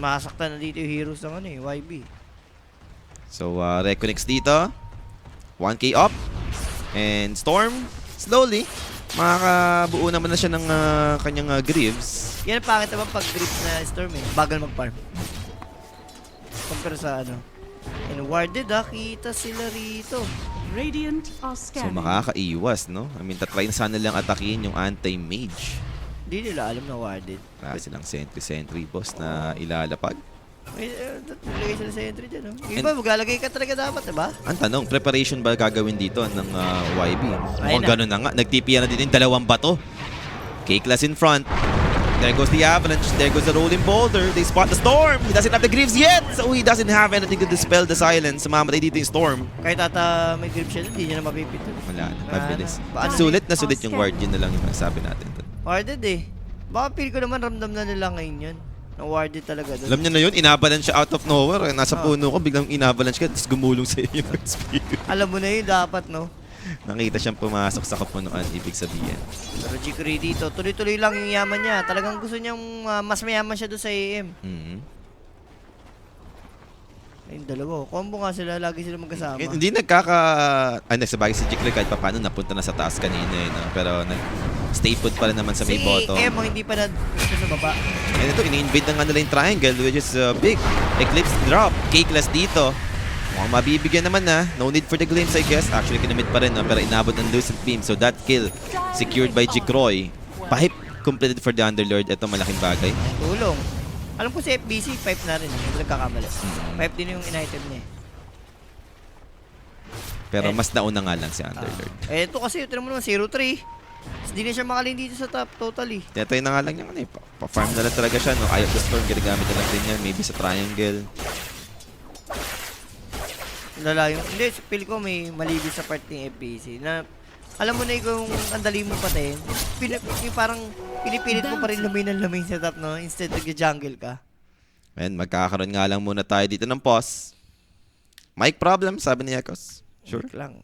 Masaktan na dito yung heroes ng YB. So, Reconix dito. 1k up. And Storm, slowly, makakabuo naman na siya ng kanyang Greaves. Yan ang pangit naman pag grip na Storm bagal mag-farm. Compare sa And warded kita sila rito. Radiant are So, scanning. makakaiwas, no? I mean, tatry na sana lang atakihin yung anti-mage. Hindi nila alam na warded. Wala silang sentry boss na ilalapag. May lagay sila sa entry dyan. Iba, maglalagay ka talaga dapat, diba? Ang tanong, preparation ba gagawin dito ng YB? Ayun Mukhang na. ganun na nga. Nagtipiya na dito yung 2 bato. K-Class in front. There goes the Avalanche. There goes the Rolling Boulder. They spot the Storm. He doesn't have the Greaves yet. So he doesn't have anything to dispel the silence. Sumamatay dito yung Storm. Kahit may grip siya, hindi niya na mapipito. Wala na. Mabilis. Paano? Sulit na sulit yung ward. Yun na lang yung masasabi natin. Warded Baka feel ko naman ramdam na nila ngayon yun. Na warded talaga doon. Alam niyo na yun, inavalanche siya out of nowhere. Nasa puno ko, biglang inavalanche ka, tapos gumulong sa iyo yung spirit. Alam mo na yun, dapat, no? Nakita siyang pumasok sa kapunuan, ibig sabihin. Pero Jikroy dito, tuloy-tuloy lang yung yaman niya. Talagang gusto niyang mas mayaman siya doon sa AM. Ayun, dalawa. Combo nga sila, lagi sila magkasama. Hindi sa bagay si Jikroy kahit paano napunta na sa taas kanina no? Pero stay put pa rin naman sa may si bottom. AM ang hindi pa na sa baba. And ito, ini-invade na nga nila yung triangle, which is big. Eclipse drop. K-Class dito. Mukhang mabibigyan naman na. No need for the glimpse, I guess. Actually, kinamit pa rin, no? Pero inabot ng Lucent Beam. So that kill secured by Jikroy. Pahip completed for the Underlord. Ito, malaking bagay. Tulong. Alam ko si FBC, 5 na rin. Hindi nagkakamali. 5 din yung in-item niya. Pero mas nauna nga lang si Underlord. Ito kasi, ito naman 0-3. Hindi na siya makalin dito sa top, totally. Tinatry na nga lang yung pa-farm na lang talaga siya. No? Eye of the Storm, ginagamit na lang din yan. Maybe sa triangle. Lala yung, hindi, feel ko may malibi sa part ng FPC na alam mo na kung ang dali mo patin, yung parang pinipilit mo pa rin lumin sa top, no? Instead nag-jungle ka. And magkakaroon nga lang muna tayo dito ng pause. Mic problem, sabi ni Ekos. Sure. Wait lang.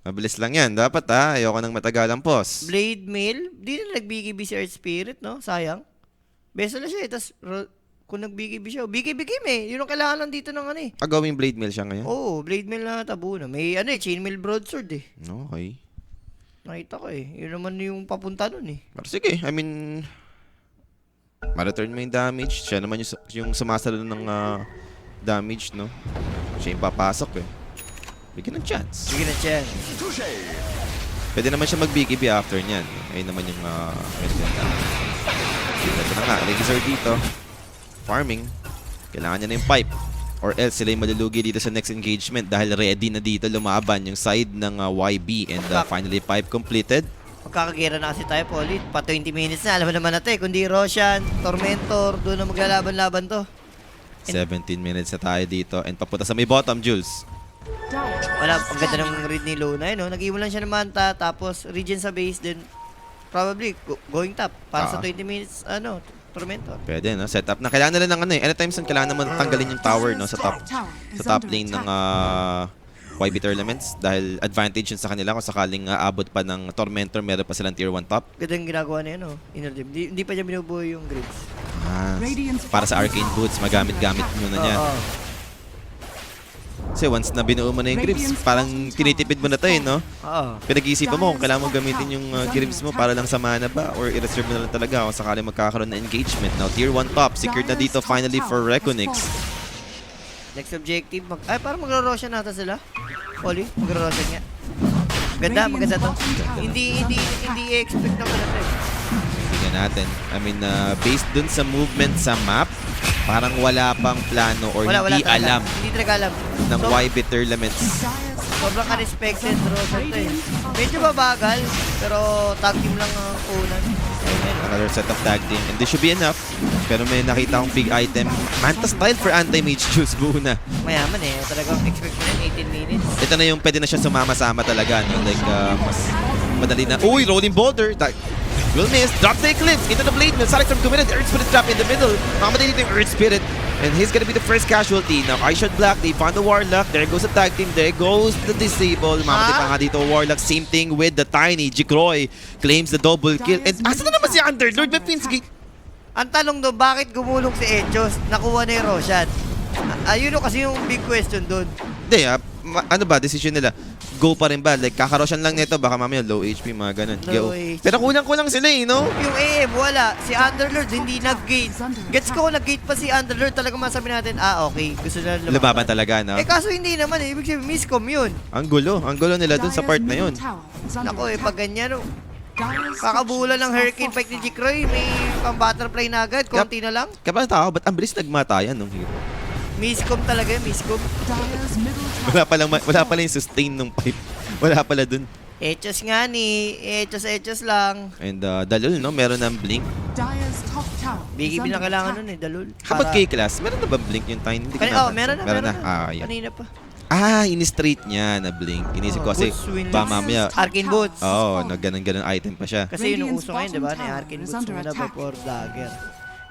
Mabilis lang yan. Dapat ayoko nang matagalang pause. Blade Mail, di na nag-BKB si Earth Spirit, no? Sayang. Beso na siya eh. Tapos, kung nag-BKB siya, BKB game eh. Yun ang kailangan lang dito ng ano eh. Gawing blade mill siya ngayon? Oo, Blade Mail na tabu na. May ano eh, Chainmail Broadsword eh. Okay. Nakita ko eh. Yun naman yung papunta nun eh. Pero sige, I mean, ma-return mo yung damage. Siya naman yung sumasalo ng damage, no? Siya yung papasok eh. Bigyan ng chance. Sige na, Chen. Pwede naman siya mag-BKB after niyan. Ayun naman yung ito na nga, Razor dito. Farming. Kailangan niya na yung pipe. Or else sila yung malulugi dito sa next engagement dahil ready na dito lumaban yung side ng YB. And finally, pipe completed. Magkakagira na kasi tayo, Paulit. Pa 20 minutes na. Alam mo naman natin, kundi Roshan, Tormentor, doon na maglalaban-laban to. 17 minutes na tayo dito. And papunta sa may bottom, Jules. Wala, ang ganda ng read ni Luna, no? Nag-iwan lang siya ng manta, tapos regen sa base, then probably going top para sa 20 minutes, Tormentor. Pwede, no? Setup na. Kailangan nila ng anytime sun, kailangan naman tanggalin yung tower, no? Sa top lane ng YB Tournaments dahil advantage yun sa kanila kung sakaling abot pa ng Tormentor, meron pa silang tier 1 top. Ganda yung ginagawa niya, no? Innerdim. Hindi pa niya binubuo yung grids. Para sa Arcane Boots, magamit-gamit muna niya. Kasi once na binuo mo na yung grips, parang tinitipid mo na tayo, no? Oo. Pinag-iisipan mo kung kailangan mo gamitin yung grips mo para lang sa mana ba or i-reserve mo na lang talaga kung sakali magkakaroon na engagement. Now, tier 1 top, secured na dito finally for Reconix. Next objective, parang magro-Roshan nata sila. Oli, magro-Roshan nga. Maganda to. Hindi i-expect naman natin. Tingnan natin. I mean, based dun sa movement sa map, parang wala pang plano or hindi alam Hindi talaga alam. ng YB Tournaments. Sobrang ka-respected Roshan to eh. Medyo babagal, pero tag team lang ang unan. Another set of tag team. And this should be enough. Pero may nakita akong big item. Manta style for anti-mage juice. Buo na. Mayaman eh. Talagang expect mo yan 18 minutes. Ito na yung pwede na siya sumama-sama talaga. No? Like, mas madali na. Uy, rolling boulder. Will miss. Drop the Eclipse into the blade mill. Salikton committed. Earth Spirit trap in the middle. Makamadali dito yung Earth Spirit. And he's gonna be the first casualty. Now, Ishod Black, they found the Warlock. There goes the tag team. There goes the Disable. Mamatay pa nga dito Warlock. Same thing with the Tiny. Jikroy claims the double kill. And asa na naman si Underlord? May Pinsgate. Ang tanong doon, bakit gumulong si Echos? Nakuha na yung Roshan. Ayun o kasi yung big question doon. Hindi, ano ba? Decision nila. Go pa rin ba? Like, kakarosyan lang nito. Baka mamaya low HP, mga ganun. Low HP. Pero kulang-kulang sila eh, no? Yung AM, wala. Si Underlord, hindi nag-gate. Gets ko, nag-gate pa si Underlord. Talagang masabi natin, okay. Gusto na Lumaban talaga, no? Kaso hindi naman eh. Ibig sabihin, miscom yun. Ang gulo nila dun sa part na yun. Nako pag ganyan, kakabulan ng Hurricane Pike ni Jikroy. May pang-butterfly na agad. Konti na lang. Kapag tao, ba't ang bilis nagmatayan nung hero? Miscom talaga yun, miscom. Wala pala yung sustain nung pipe. Wala pala dun. Echos nga ni. Echos lang. And Dalul, no? Meron ng blink. BKB na kailangan nun eh, Dalul. Kapag K-class, meron na ba blink yung time? Hindi ko meron na. Yan. Kanina pa. In-straight niya na blink. Inisip ko kasi, ba mamaya, Arcane Boots. ganun item pa siya. Kasi yun ang uso ngayon, diba? Na Arcane Boots muna before Dagger.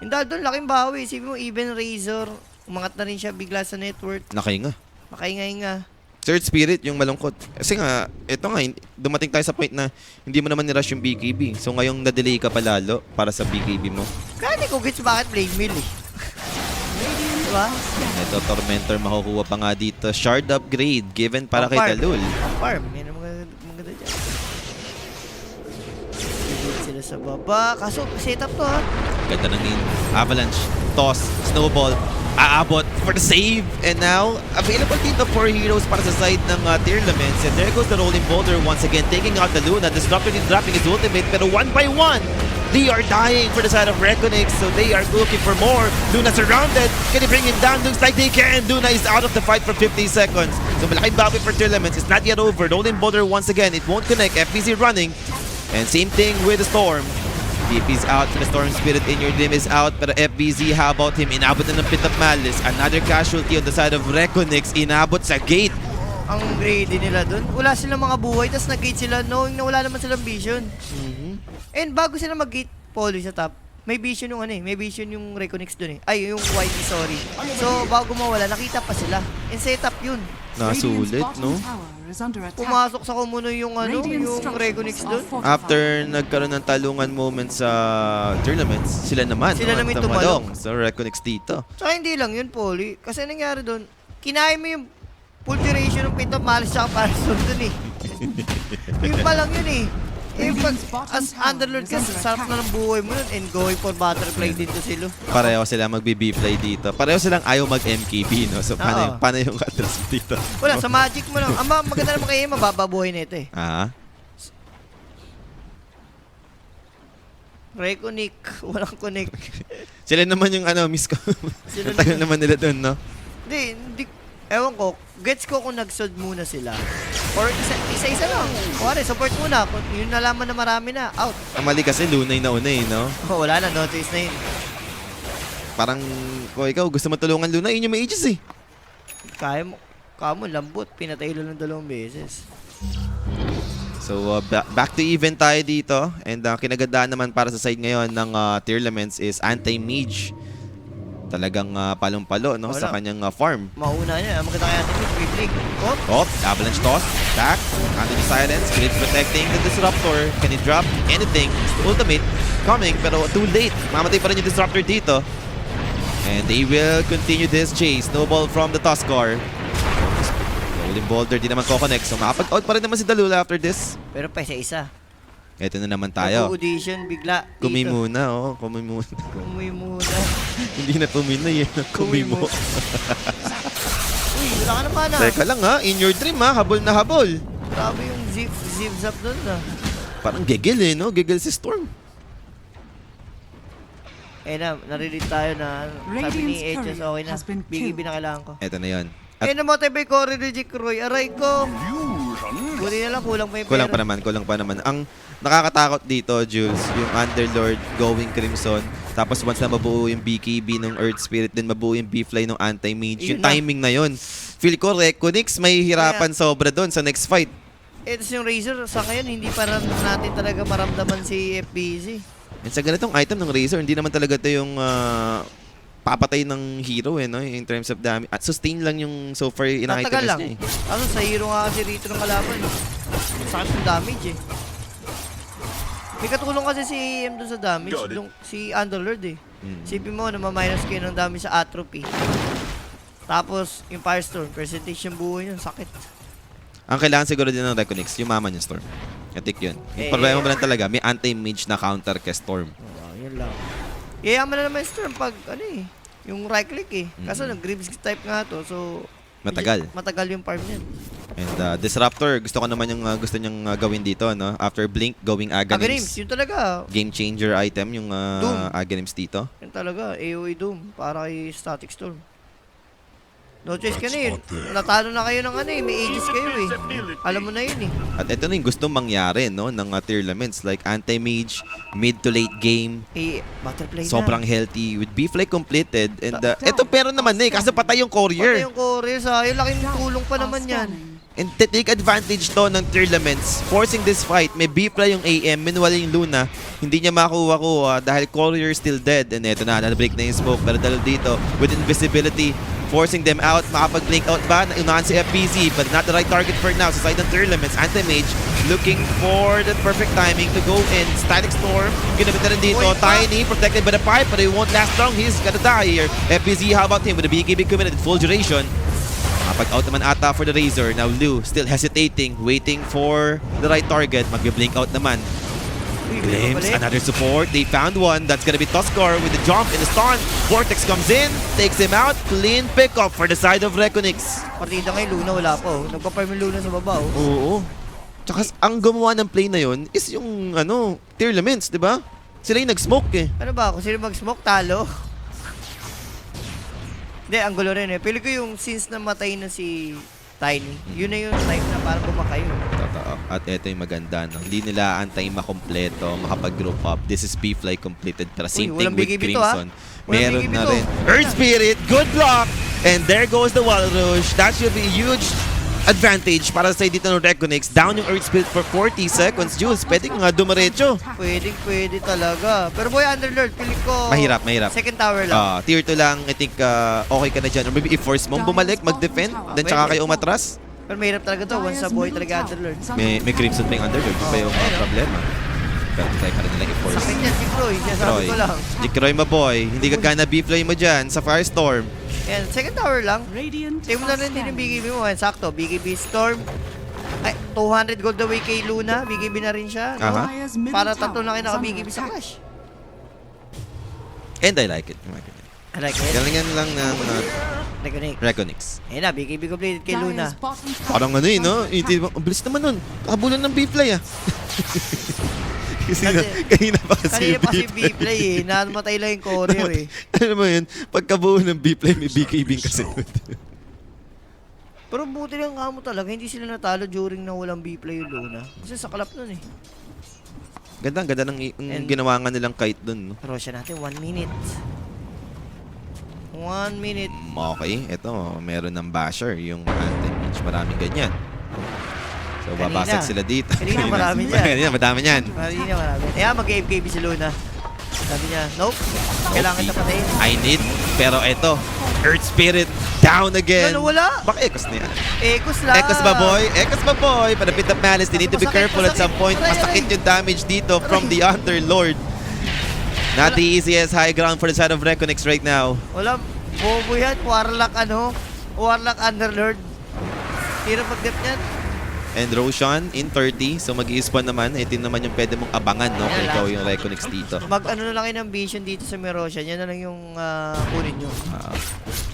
Yung doon, laking bawi. Isipin mo, even Razor, umangat na rin siya bigla sa network. Nakahinga. Makaingay. Third Spirit, yung malungkot. Kasi nga, ito nga, dumating tayo sa point na hindi mo naman nirush yung BKB. So ngayong na-delay ka pa lalo para sa BKB mo. Kaya hindi ko gets bakit Blade Mill eh. Diba? Ito, Tormentor, makukuha pa nga dito. Shard upgrade, given para kay Dalul. Farm. Yan ang maganda dyan. Dito sila sa baba. Kaso, setup to ha. Ganda ng Avalanche, Toss, Snowball, aabot for the save. And now, available dito for heroes para sa side ng tier laments. And there goes the rolling boulder once again, taking out the Luna. Disruptor is dropping his ultimate, pero one by one, they are dying for the side of Reconix, so they are looking for more. Luna surrounded. Can they bring him down? Looks like they can. Luna is out of the fight for 50 seconds. So malaking bawi for tier laments. It's not yet over. Rolling boulder once again. It won't connect. FPC running. And same thing with the Storm. DP's out, the Storm Spirit in your dim is out, pero FBZ, how about him? Inabot na ng Pit of Malice. Another casualty on the side of Reconix, inabot sa gate. Ang greedy nila dun. Wala silang mga buhay, tapos nag-gate sila knowing na wala naman silang vision. And bago sila mag-gate poly sa top, may vision yung may vision yung Reconix dun Ay, yung YB, sorry. So, bago mawala, nakita pa sila. And setup yun. Nasulit, no? Pumasok sa kumuno yung yung Reconix dun. After nagkaroon ng talungan moment sa tournaments, sila naman Sila naman tumalong sa Reconix dito. Tsaka hindi lang yun, Poly. Kasi nangyari dun, kinaya mo yung full duration ng Pit of Malice tsaka Parasol dun Yun pa lang yun Eh, pag as Underlord ka, sarap na ng buhay mo nun and going for butterfly din to sila. Pareho sila mag-B-play dito. Pareho silang ayaw mag-MKB, no? So, paano yung address mo dito? Wala, sa Magic mo lang. Ang maganda naman kayo, mabababuhay na ito Ah? Reconic, walang connect. Sila naman yung miss ko. Sila Tagal naman nila dun, no? Hindi, ewan ko, gets ko kung nagsod muna sila. Or isa-isa lang. Kuwari, support muna. Kung yun nalaman na marami na, out. Ang mali kasi lunay na una no? Oh, wala na, no choice na yun. Parang, kung ikaw gusto matulungan Luna, yun yung may aegis Kaya mo, lambot, pinatay lang ng 2 beses. So, back to even tayo dito. And kinagandaan naman para sa side ngayon ng Tearlaments is Anti-Mage. Talagang palong-palo, no? Sa kanyang farm. Mauna niya, maganda kaya natin yung quick Avalanche toss. Attack. Anthony Silence. Grid protecting the Disruptor. Can he drop anything? Ultimate coming, pero too late. Mamatay pa rin yung Disruptor dito. And they will continue this chase. Snowball from the Tuskar. Rolling Boulder, di naman ko-connect. So, makapag-out pa rin naman si Dalula after this. Pero pa isa-isa. Ito na naman tayo. Audition bigla. Kumi muna, Kumi muna. Kumi muna. Hindi na kuminoy Kumi mo. Uy, wala ka naman Teka lang in your dream habol na habol. Grabe yung zip-zap doon Parang gigil no? Gigil si Storm. Narinig tayo na sabi ni Edges, okay na. BKB na kailangan ko. Ito na yun. Namotivate ko rin ni Jick Roy. Aray ko. Buti na lang, kulang pa yung Kulang pera. pa naman. Ang nakakatakot dito, Jules, yung Underlord going Crimson. Tapos once na mabuo yung BKB ng Earth Spirit, then mabuo yung B-Fly ng Anti-Mage. Yung timing na yun. Feel ko, Reconix, may hirapan sobra doon sa next fight. Tapos yung Razor, sa ngayon, hindi pa natin talaga maramdaman si FBZ. And sa ganitong item ng Razor, hindi naman talaga ito yung papatay ng hero no? In terms of damage. At sustain lang yung so far inakita Tatagal lang. niya Sa hero nga kasi rito ng kalaban. Sakit ng damage May katulong kasi si AM doon sa damage. Si Underlord Sipin mo, minus kayo ng damage sa Atrophy. Tapos, yung Firestorm, percentage yung buhay yun, sakit. Ang kailangan siguro din ng Reconix, yung mama niya Storm. Katik yun. Yung problema mo lang talaga, may anti-mage na counter kay Storm. Yun lang. Yayaman na naman yung Storm pag, yung right click Kaso nag-Greaves type nga to, so... Matagal. Matagal yung farm niyan. And Disruptor, gusto ko naman yung gusto niyang gawin dito, no? After Blink, going Aghanims, Aghanims. yun talaga. Game changer item, yung Aghanims dito. Yun talaga, AoE Doom, para kay Static Storm. No choice ka na yun. Natalo na kayo ng may aegis kayo Alam mo na yun At ito na yung gusto mangyari, no? Ng Tearlaments, like anti-mage, mid to late game. Butterfly na. Sobrang healthy with B-Fly completed. And ito pero naman kasi patay yung courier. Patay yung courier yung laking tulong pa naman yan. And take advantage to ng Tearlaments, forcing this fight. May B-Fly yung AM, meanwhile yung Luna, hindi niya makuha dahil courier still dead. And eto na, break na yung smoke. Pero dahil dito, with invisibility, forcing them out. Makapag-blink out ba? Unahan si FBZ, but not the right target for now. Sa side ng Tearlaments, Anti-Mage looking for the perfect timing to go in. Static Storm, ginamit na rin dito. Tiny, protected by the pipe, but it won't last long. He's gonna die here. FBZ, how about him with the BKB committed full duration? Makapag-out naman ata for the Razor. Now Lou still hesitating, waiting for the right target. Mag-blink out naman. Glimpse, another support. They found one. That's gonna be Tuskar with the jump and the stun. Vortex comes in, takes him out. Clean pickup for the side of Reconix. Partida ngayon, Luna wala pa Nagpa-farm yung Luna sa baba Oo. Tsaka ang gumawa ng play na yon is yung Tearlaments, di ba? Sila yung nag-smoke Ano ba? Kung sino mag-smoke, talo. Hindi, ang gulo rin Pili ko yung since namatay na si Tiny. Yun na yung time na parang bumakayo. Totoo. At ito yung maganda, no? Hindi nila antay makompleto, makapag-group up. This is B-Fly completed. Pero same thing walang with BKB to, Crimson. Walang Meron BKB na to. rin. Earth Spirit, good block! And there goes the Wall Rush. That should be a huge advantage para sa dito ng Reconix. Down yung Earth Spirit for 40 seconds. Jules, pwede nga dumiretso. Pwede talaga. Pero boy, Underlord, feeling ko... Mahirap. Second tower lang. Tier 2 lang, I think okay ka na dyan. Or maybe i-force mo bumalik, mag-defend, then tsaka kayo umatras. Pero mahirap talaga to. Once a boy talaga Underlord. May Crimson pa yung Underdog. Yun pa yung problema. Pero try pa rin nilang i-force. Sakit niya si Croy. Sabi ko lang. Jikroy mo boy. Hindi gagana B-Fly mo dyan sa Firestorm. Yan, second tower lang. Radiant Tayo mo na rin din yung BKB mo. Yan, sakto. BKB Storm. Ay, 200 gold away kay Luna. BKB na rin siya. No? Aha. Dire's middle Para tower tatlo na kayo is under naka-BKB sa attack. Clash. And I like it. I like it. Galingan lang ng Reconnect. Reconix. Ayun na, BKB completed kay Luna. Dire's bottom tower Parang ano is no? under attack. Ang bilis naman nun. Kabulan ng B-Fly ah. Kasi Kasi- kanina pa kasi Kanina pa si B-Fly. B-Play eh. Namatay lang yung courier eh. Alam mo yun, pagkabuo ng B-Fly, may BKB kasi. Pero buti lang kamo talaga. Hindi sila natalo during na walang B-Play yung Luna. Kasi sa kalap nun eh. Ganda ng ginawa nga nilang kite dun. No? Rosya natin, 1 minute. 1 minute. Okay, eto, meron ng basher, yung anti-mage, maraming ganyan. So, Kanina. babasag sila dito. Kanina marami yan. Kanina, madami yan. Marina marami. Kaya mag-FKB si Luna. Sabi niya, nope. Kailangan na patayin. I need, pero eto, Earth Spirit, down again. Ano, wala? Baka Ekos na yan. Ekos lang. Ekos ba boy? Ekos ba boy? Panapit of Malice, they need to be Masakit, careful at some point. masakit. Masakit yung damage dito from the Underlord. Not the easiest high ground for the side of Reconix right now. Wala. Bobo yan. Warlock Warlock Underlord. Tira pag-dep niyan. And Roshan in 30, so mag-i-spawn naman. Ito naman yung pwede mong abangan, no? Kung Ayan ikaw lang. yung Reconix dito. Mag-ano na lang kayo ng vision dito sa Merosha. Yan na lang yung kunin nyo.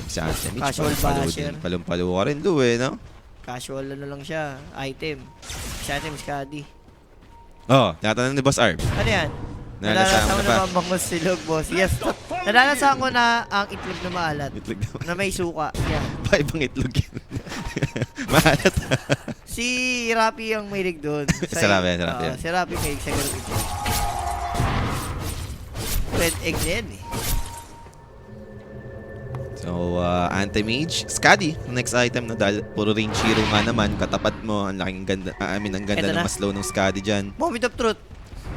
Si Anthony, Casual basher. Palumpalo ka rin, Lu, eh, no? Casual ano lang siya. Item. Siya item Skadi. Oh, tinatanong ni Boss Arb. Ano yan? Nalalasahan Nalalasahan mo ko na ba? na mabangos silog, boss. Yes. Nalalasahan ko na ang itlog na maalat. Itlog naman. Na may suka. Yan. Pa ibang itlog yun. Mahalat. Si Rapi ang mahilig doon. Si Rapi, si Rapi yan. Si Rapi mahilig sa ganun ito. Red egg na yan eh. So, anti-mage. Skadi, next item na dahil puro range hero nga naman. Katapat mo, ang laking ganda, ang ganda Eto ng na. mas low ng Skadi dyan. Moment of truth.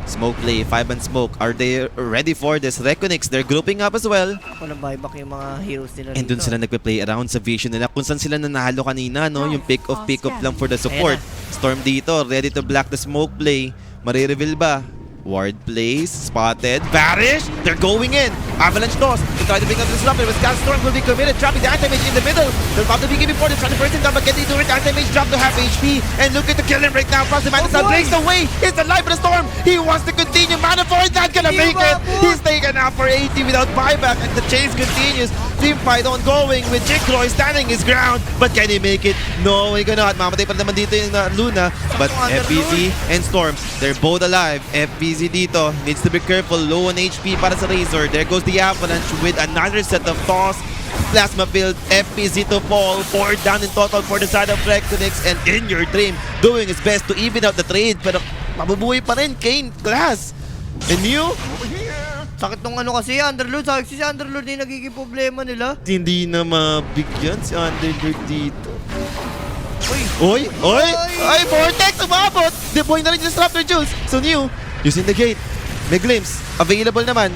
Smoke play, 5 and smoke. Are they ready for this? Reconix, they're grouping up as well. Walang buyback yung mga heroes nila And dun sila nagpe-play around sa vision nila. Kung saan sila nanalo kanina, no? Yung pick off lang for the support. Storm dito, ready to block the smoke play. Marireveal ba? Ward plays, spotted, Varish, they're going in. Avalanche toss, they try to pick up the disruptor, but Scout Storm will be committed, trapping the anti-mage in the middle. They're about to begin before this, trying to first down, but can they do it? Anti-mage drop to half HP, and look at the kill him right now. Frost the Madness Oh, boy. breaks away, he's alive in the storm. He wants to continue, Mana for it, not gonna Hindi make it. ba, boy? He's taken out for 80 without buyback, and the chase continues. Team fight ongoing with Jikroy standing his ground, but can he make it? No, he cannot. Mamatay pa naman dito yung Luna, but FBZ and Storm, they're both alive. FBZ dito needs to be careful, low on HP para sa Razor. There goes the Avalanche with another set of toss. Plasma field, FBZ to fall. 4 down in total for the side of Reconix, and In Your Dream doing his best to even out the trade, pero mabubuhay pa rin Kane Class. And you? Sakit nung ano kasi, Underlord. Sakit si Underlord na yung nagiging problema nila. Hindi na mabigyan si Underlord dito. Uy! Oy! Oy! Oy! Ay! Vortex! Umabot! Deploy na rin yung Disruptor Jules. So new, using the gate. May glimpse. Available naman.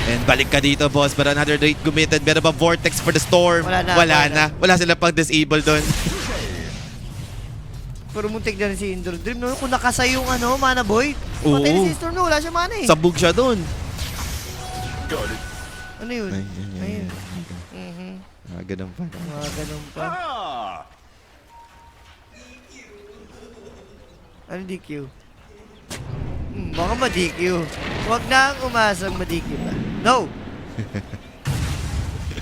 And balik ka dito, boss. Pero another rate committed. Meron ba Vortex for the Storm? Wala na, Wala wala na. Wala sila pang disable doon. Pero muntik na rin si Indor Dream, no? Kung nakasay yung ano, Mana Boy. Oo. Patay na si Storm, no? Wala siya mana eh. Sabog siya doon. Ano yun? Ay, ay, ay, Ayun. ay. Mhm. Ganun pa. Mga ganun pa. Ano DQ? Baka ma-DQ. Huwag na ang umasang ma-DQ ba? No!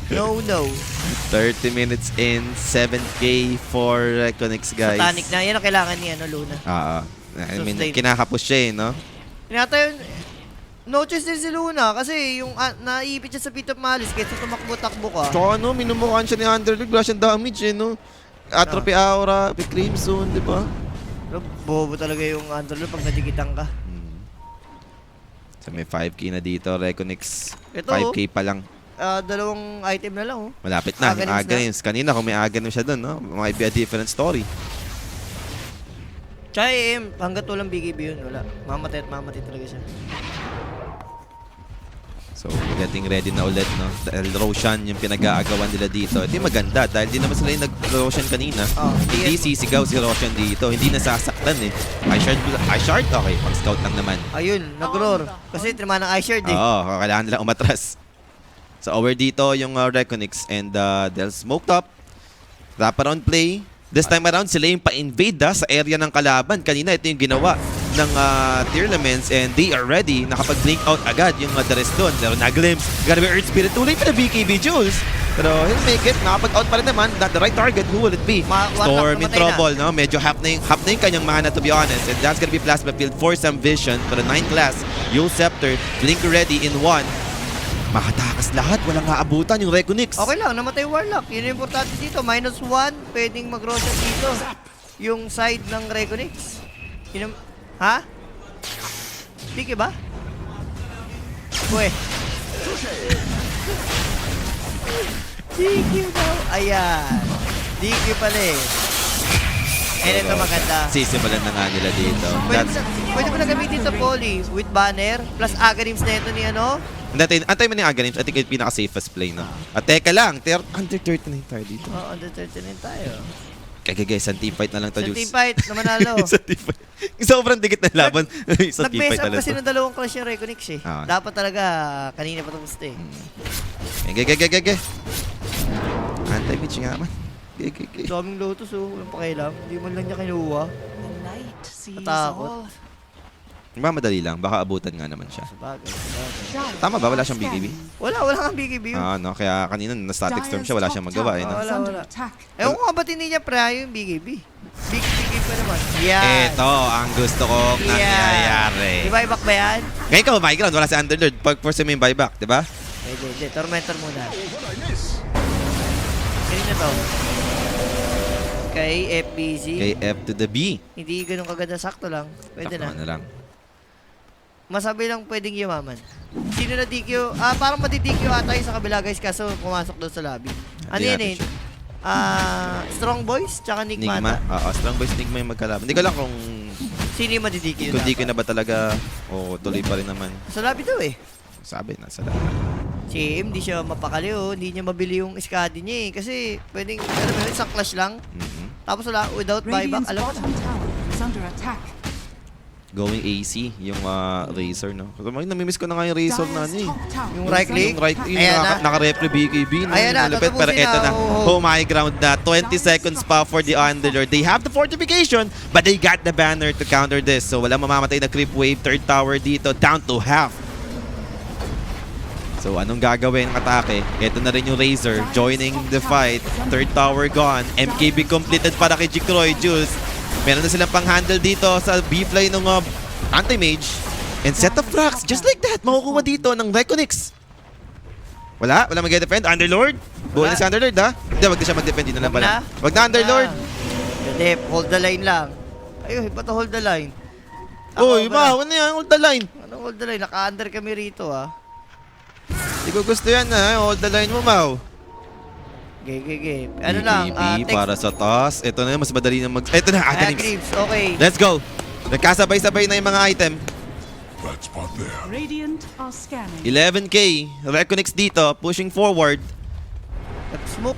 No, no. 30 minutes in, 7K for Reconix, guys. Satanic na. Yan ang kailangan ni ano, Luna. I mean, Sustain. kinakapos siya eh, no? Pinata yun, no choice din si Luna kasi yung naiipit siya sa Pit of Malice kaysa tumakbo-takbo ka. Tsaka ano, minumukhaan siya ni Underdog. Wala siyang damage eh, no? Atrophy Aura, may Crimson, di ba? Pero bobo talaga yung Underlord pag nadikitan ka. So may 5k na dito, Reconix. Ito, 5k pa lang. Dalawang item na lang, oh. Malapit na. Aghanim's na. Aghanim's. Kanina kung may Aghanim siya doon, no? Might be a different story. Tsaka hanggat walang BKB yun, wala. Mamatay at mamatay talaga siya. So, getting ready na ulit, no? Dahil Roshan yung pinag-aagawan nila dito. Ito yung maganda dahil di naman sila yung nag-Roshan kanina. Oh, Hindi yes. sisigaw si Roshan dito. Hindi nasasaktan eh. I-shard? Okay, pang-scout lang naman. Ayun, nag-roar. Kasi tinamaan ng iShard eh. Oo, kailangan nila umatras. So, over dito yung Reconix and they'll smoked up. Wraparound play. This time around, sila yung pa-invade sa area ng kalaban. Kanina, ito yung ginawa ng Tearlaments and they are ready. Nakapag-blink out agad yung Dares doon. Pero na-glimpse. Gotta be Earth Spirit. Tuloy pa na BKB Jules. Pero he'll make it. Nakapag-out pa rin naman. Not the right target. Who will it be? Storm in trouble. No? Medyo half na yung kanyang mana to be honest. And that's gonna be Plasma Field for some vision. Pero 9 class. Yule Scepter. Blink ready in 1. Makatakas lahat. Walang aabutan yung Reconix. Okay lang, namatay Warlock. Yun yung importante dito. -1, pwedeng mag-rotate dito. Yung side ng Reconix. Yun yung... Ha? Diki ba? Uwe. Diki daw. Ayan. Diki pala eh. And ito maganda. Sisimulan na nga nila dito. Pwede mo na gamitin sa poly with banner plus Aghanims na ito ni ano. Antay mo na yung Aghanims. I think yung pinaka-safest play, no? At teka lang, under 39 tayo dito. Oo, under 39 tayo. Kaya guys, isang team fight na lang to, Sa Jules. team fight na manalo. Isang team fight. Sobrang dikit na laban. Isang team Nag-mess fight up na lang kasi to. ng dalawang clash yung Reconix eh. Ah. Dapat talaga kanina pa tapos eh. Gege. Anti-beach nga man. Gege. Daming Lotus oh, walang pakialam. Hindi man lang niya kinuha. The night sees Natakot. all. Madali lang. Baka abutan nga naman siya. Sabagay. Dire Tama ba? Wala siyang BKB? Wala kang BKB yun. No? Kaya kanina na static storm siya. Wala siyang magawa, eh, no? Wala, Under wala. attack. Ewan ko nga ba't hindi niya prayo yung BKB? BKB pa naman. Yan. Ito ang gusto kong nangyayari. Di ba ibak ba yan? Ngayon ka, my ground. Wala si Underlord. Pag-force mo yung buyback, di ba? Hindi. Tormentor muna. Kanina to. Kay FBZ. Kay F to the B. Hindi ganun kaganda, sakto lang. Pwede na. Sakto na lang. Masabi lang pwedeng yumaman. Sino na DQ? Parang mati-DQ ata yung sa kabila guys kaso pumasok doon sa lobby. Ano Hindi yan natin eh? siya. Strong Boys tsaka Nigma. Nigma? Oo, Strong Boys Nigma yung magkalaban. Hindi ko lang kung Sino yung mati-DQ di ko na ba talaga o tuloy pa rin naman. Sa lobby daw eh. Sabi, nasa lahat. Si M, di siya mapakali oh. Hindi niya mabili yung Skadi niya eh. Kasi pwedeng, alam mo yun, sa clash lang. Tapos wala, without buyback, Radiant's alam mo bottom tower is under attack. Going AC, yung Razor, no? So, namimiss ko na nga yung Razor na ano eh. Top tower Yung is right under click? Yung right, yung Ayan na. naka-repre BKB. No? Ayan na, Malupit, pero tatapusin eto na, na. oh. Oh my ground na. 20 seconds pa for the Underlord. They have the fortification, but they got the banner to counter this. So wala mamamatay na creep wave. Third tower dito, down to half. So anong gagawin ng atake? Ito na rin yung Razor joining the fight. Third tower gone. MKB completed para kay Jikroy. Jules, meron na silang pang-handle dito sa B-fly ng anti-mage. And set of racks, just like that, makukuha dito ng Reconix. Wala mag-defend. Underlord? Buhay na si Underlord, ha? Hindi, wag na siya mag-defend. Dito na lang pala. Wag na, Underlord. Hindi, hold the line lang. Ayun, ba't hold the line? Uy, ba? ano yan? Hold the line. Anong hold the line? Naka-under kami rito ah. Hindi ko gusto yan, ha? Hold the line mo, Mau. Gege. Ano lang, BKB para sa toss. Ito na, mas madali na Ito na, Aghanims. Greaves, okay. Let's go. Nagkasabay-sabay na yung mga item. Radiant are scanning. 11k. Reconix dito, pushing forward. Nag-smoke,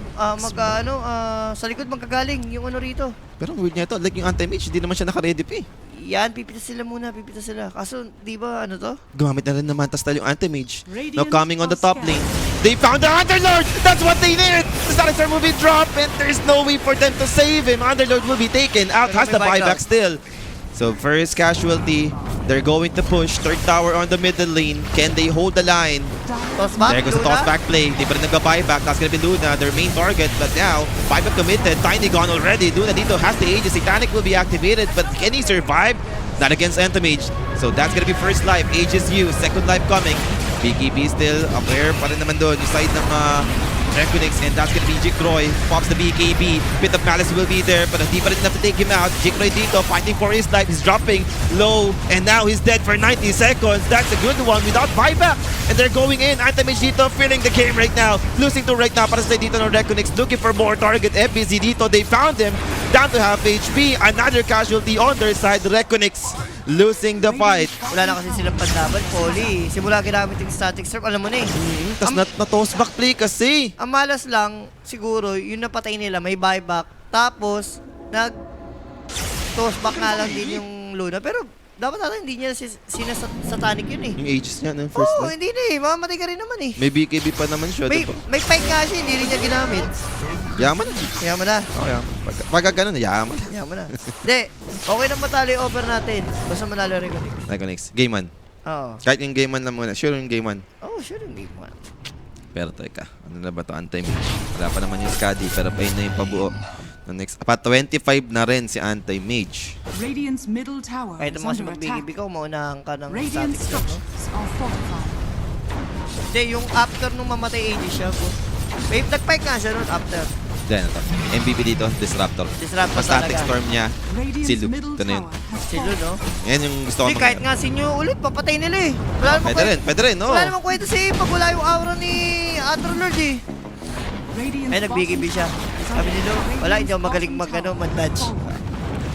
sa likod magkagaling yung ano rito. Pero ang weird niya ito, like yung anti-mage, hindi naman siya naka-ready pa eh. Yan, pipita sila muna, pipita sila. Kaso, di ba, ano to? Gumamit na rin naman, tas yung anti-mage. Now Radiant coming on the are top lane. They found the Underlord! That's what they did! The Static will be dropped and there's no way for them to save him. Underlord will be taken out, has the buyback still. So first casualty, they're going to push. Third tower on the middle lane. Can they hold the line? Toss back, There goes the Luna. toss back play. Di pa rin nagka-buyback. That's gonna be Luna, their main target. But now, buyback committed. Tiny gone already. Luna dito has the Aegis. Satanic will be activated. But can he survive? Not against Antimage. So that's gonna be first life. Aegis used. Second life coming. BKB still aware pa rin naman doon. Yung side ng Reconix, and that's gonna be Jikroy. Pops the BKB. Bit of Malice will be there, but hindi pa rin enough to take him out. Jikroy dito, fighting for his life. He's dropping low, and now he's dead for 90 seconds. That's a good one without buyback. And they're going in. Anti-Mage dito, feeling the game right now. Losing to right now para sa dito ng Reconix. Looking for more target. FBZ dito, they found him. Down to half HP. Another casualty on their side. Reconix losing the fight. Wala na kasi silang panlaban, Poly. Simula ginamit yung static surf, alam mo na eh. Tapos na-toss back play kasi. Ang malas lang, siguro, yung napatay nila, may buyback. Tapos, toss back nga lang din yung Luna. Pero, dapat ata hindi niya sinasatanic yun eh. Yung ages niya ng first Oo, life. hindi na eh. Mamamatay ka rin naman eh. May BKB pa naman siya. May, diba? may fight nga siya, hindi rin niya ginamit. Yaman. Kaya mo na. Oh, yaman. Pagka ganun, yaman. Kaya mo na. Hindi, okay na matalo yung over natin. Basta manalo rin ko. Reconix. Game 1. Oo. Kahit yung game 1 lang muna. Sure yung game 1. Oh, sure yung game 1. Pero teka, ano na ba to? Anti-Mage. Wala pa naman yung Skadi, pero pain na yung pabuo. No, next, pa 25 na rin si Anti-Mage. Radiant's middle tower Kahit is mo kasi under attack. magbigay ka, umaunahan ka ng Radiant static surf, no? structures are fortified. Hindi, yung after nung mamatay AD siya po. Wait, nag-fight nga siya nun after. Then, ito. MVP dito, Disruptor. Disruptor Mas static talaga. storm niya, Radiant's si Luke. middle Ito na yun. tower has Silo, no? Yan yung gusto ko Hindi, kahit nga sinyo ulit, papatay nila eh. Wala namang Pwede rin, no? Wala namang kwento si pag wala yung aura ni Underlord eh. Radiant's Ay, nag-BKB bottom siya. tower is Sabi under nila, attack. wala, hindi ako Radiant's magaling bottom tower mag-dodge. has fallen.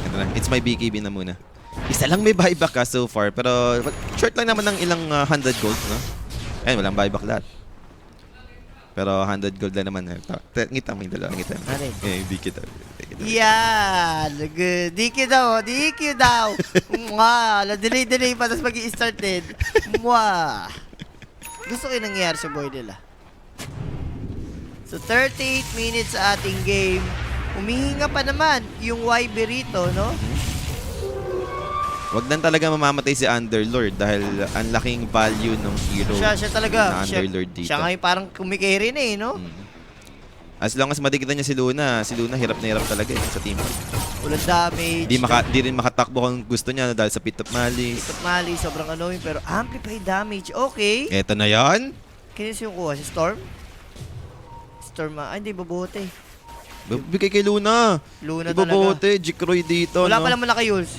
Ito na. It's my BKB na muna. Isa lang may buyback ka so far, pero short lang naman ng ilang 100 gold, no? Ayun, walang buyback lahat. Pero 100 gold lang naman. Ngita mo yung dalawa. Ngita mo. Ano yun? Eh, di kita. Yan! Good. DQ daw, DQ daw. Mwah! Delay pa, tapos mag-i-start din. Mwah! Gusto ko yung nangyayari sa boy nila. So, 38 minutes sa ating game. Humihinga pa naman yung YB rito, no? Wag lang talaga mamamatay si Underlord dahil ang laking value ng hero Siya na talaga. Underlord dito. Siya nga yung parang kumikiri na eh, no? As long as madikita niya si Luna hirap na hirap talaga sa team. Ulan damage. Di rin makatakbo kung gusto niya dahil sa Pit of Malice. Pit of Malice, sobrang annoying, pero amplify damage. Okay. Eto na yan. Kinis yung kuha? Si Storm? Storm, hindi, babote. Bigay kay Luna. Luna Ibobote, Jikroy dito. Wala no? pala malaki Yules.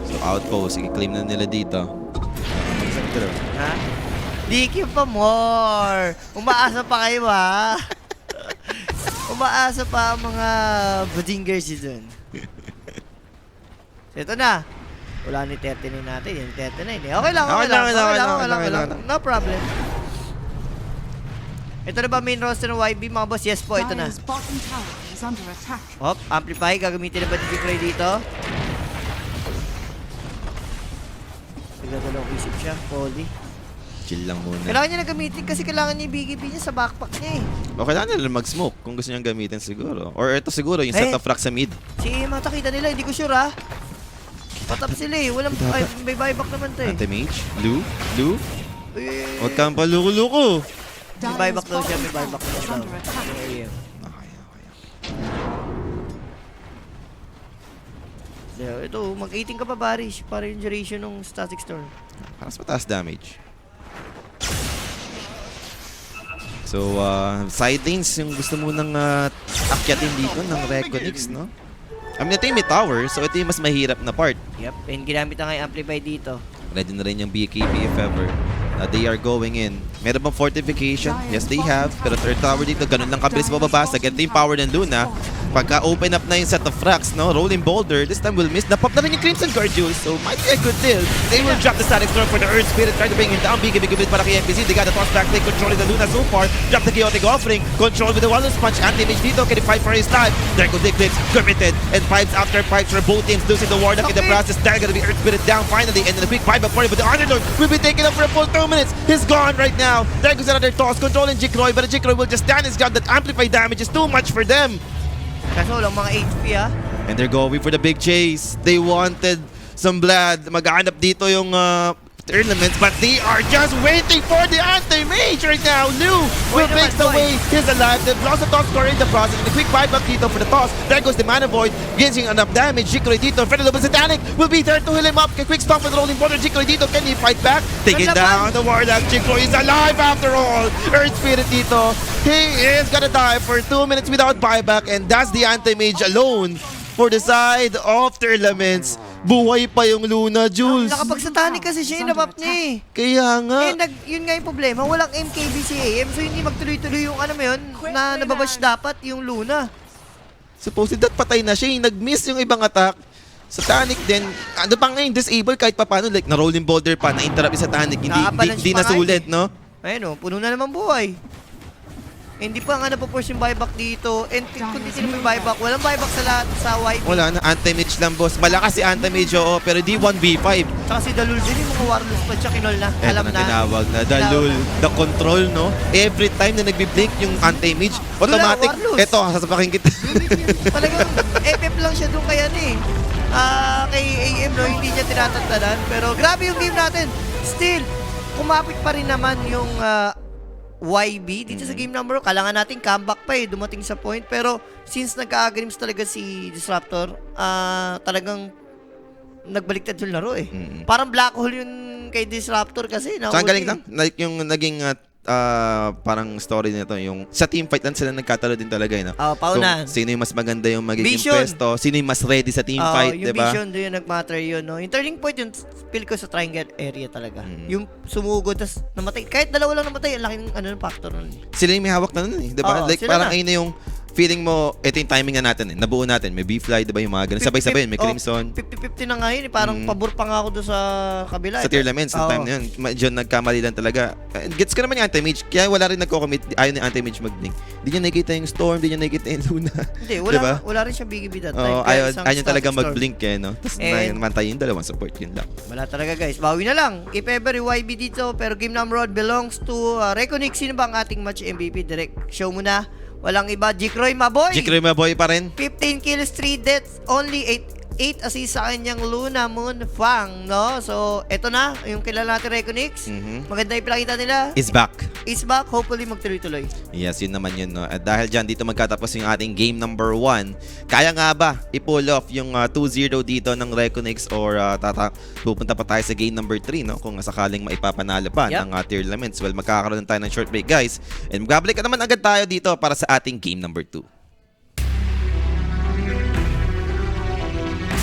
So outpost, i-claim na nila dito. Ha? DQ pa more. Umaasa pa kayo ha. Umaasa pa ang mga badingers dun. So, ito na. Wala ni 39 natin. Yung 39 eh. Okay lang. No problem. Ito na ba main roster ng YB mga boss? Yes po, ito na. Dire's bottom tower is under attack. Hop, amplify. Gagamitin na ba ni Jikroy dito? Nagdadalawang isip siya. Poly. Chill lang muna. Kailangan niya na gamitin kasi kailangan niya yung BKB niya sa backpack niya eh. O kailangan nila mag-smoke kung gusto niyang gamitin siguro. Or ito siguro, yung set of rock sa mid. Si matakita nila, hindi ko sure ha. Patap sila eh. Walang, ay, may buyback naman to eh. Anti-Mage? Lu? Uy, Huwag kang paluko-luko. May buyback daw siya, may buyback daw is siya. under attack. Okay. Ito, mag-18 ka pa Barish para yung duration ng static storm. Mas mataas damage. So, side lanes yung gusto mo nang akyatin dito ng Reconix, no? I mean, ito yung may tower, so ito yung mas mahirap na part. Yep, and ginamit na nga yung amplify dito. Ready na rin yung BKB if ever. They are going in. Meron bang fortification? Yes, they have. Pero third tower dito, ganun lang kabilis bababasa. Ganito yung power ng Luna. Pagka open up na yung set of racks, no? Rolling boulder. This time will miss. Napop na rin yung Crimson Guard Jules. So, might be a good deal. They will drop the static storm for the Earth Spirit. Try to bring him down. BKB good para kay NPC. They got the toss back. They controlling the Luna so far. Drop the chaotic offering. Control with the Wilderness Punch. Anti-Mage dito. Can he fight for his life? There go Diglets. Committed. And pipes after pipes for both teams. Losing the Warlock in the process. They're gonna be Earth Spirit down finally. And then a big buyback for him. But the Underlord will be taken up for a full 2 minutes. He's gone right now. There goes another toss. Controlling Jikroy. But Jikroy will just stand his ground. That amplify damage is too much for them. Kaso walang mga HP ha. And they're going for the big chase. They wanted some blood. Maghanap dito yung Tournaments, but they are just waiting for the anti-mage right now. Lou will Wait break naman, away his alive. They've lost the top score in the process. And a quick buyback dito for the toss. There goes the Mana Void, getting enough damage. Jikroy dito, Freddy Lopez Satanic will be there to heal him up. Quick stop with the rolling border. Jikroy dito, can he fight back? Taking down the Warlock. Jikroy is alive after all. Earth Spirit dito, he is gonna die for 2 minutes without buyback, and that's the anti-mage alone for the side of Tournaments. Buhay pa yung Luna, Jules. Nakapagsatani kasi siya yung nabap niya eh. Kaya nga. Yun nga yung problema, walang MKB si AM, so hindi magtuloy-tuloy yung ano mo yun, na nababash dapat yung Luna. Supposed that patay na siya. Nag-miss yung ibang attack. Satanic din. Ano pa ngayon, disable kahit papano. Like, na-rolling boulder pa, na-interrupt yung Satanic. Hindi nasulit, no? Ayun o, puno na naman buhay. Hindi pa nga napoforce yung buyback dito. And kung di sila may buyback, walang buyback sa lahat sa YB. Wala na. Anti-mage lang, boss. Malakas si anti-mage, oo. Pero di 1v5. Tsaka si Dalul din yung mga warlords pa siya kinol na. Eto Alam na na. tinawag na. Dalul. The control, no? Every time na nagbi-blink yung anti-mage, automatic. Warlords. Eto, sasapakin kita. Talagang FF lang siya doon kaya ni. Kay AM, no, hindi niya tinatantanan. Pero grabe yung game natin. Still, kumapit pa rin naman yung YB dito sa game number. Kailangan natin comeback pa eh, dumating sa point. Pero since nagka-agrims talaga si Disruptor, talagang nagbaliktad yung laro eh. Parang black hole yun kay Disruptor kasi. So, ang galing lang. Like yung naging parang story nito, yung sa team fight lang sila nagkatalo din talaga, no? paunahan. Kung sino yung mas maganda yung magiging Vision. pwesto, sino yung mas ready sa team fight, yung diba? vision doon yung nag-matter yun, no? Yung turning point yung feel ko sa triangle area talaga. Yung sumugod, tas namatay. Kahit dalawa lang namatay, ang laking factor nun. Sila yung may hawak na nun eh, diba? Oo, Like sila parang na. ayun na yung feeling mo, ito yung timing na natin eh. Nabuo natin. May B-Fly, diba yung mga ganun. Sabay-sabay yun. May Crimson. 50-50 na nga yun. Parang pabor pa nga ako doon sa kabila. Sa tier laments, ng time na yun. Medyo nagkamali lang talaga. Gets ko naman yung anti-mage. Kaya wala rin nagko-commit. Ayaw ni anti-mage mag-blink. Hindi niya nakikita yung Storm. Hindi niya nakikita yung Luna. Hindi, diba? wala rin siya biggie that time. Oo, Kaya ayaw isang niya talaga static storm. mag-blink eh, no? Tapos namantay yung dalawang support. Yun lang. Wala talaga guys. Bawi na lang. If ever yung YB dito, pero game number 1 belongs to Reconic. Sino ba ang ating match MVP? Direct show mo na. Walang iba. Jikroy, maboy. Jikroy Maboy pa rin. 15 kills, 3 deaths, only 8 assists sa kanyang Luna Moon Fang, no? So, eto na, yung kilala natin Reconix. Maganda yung pinakita nila. Is back. Is back, hopefully magtuloy-tuloy. Yes, yun naman yun, no? At dahil dyan, dito magkatapos yung ating game number 1. Kaya nga ba i-pull off yung 2-0 dito ng Reconix or pupunta pa tayo sa game number 3, no? Kung sakaling maipapanalo pa ng tier laments. Well, magkakaroon tayo ng short break, guys. And magbabalik ka naman agad tayo dito para sa ating game number 2.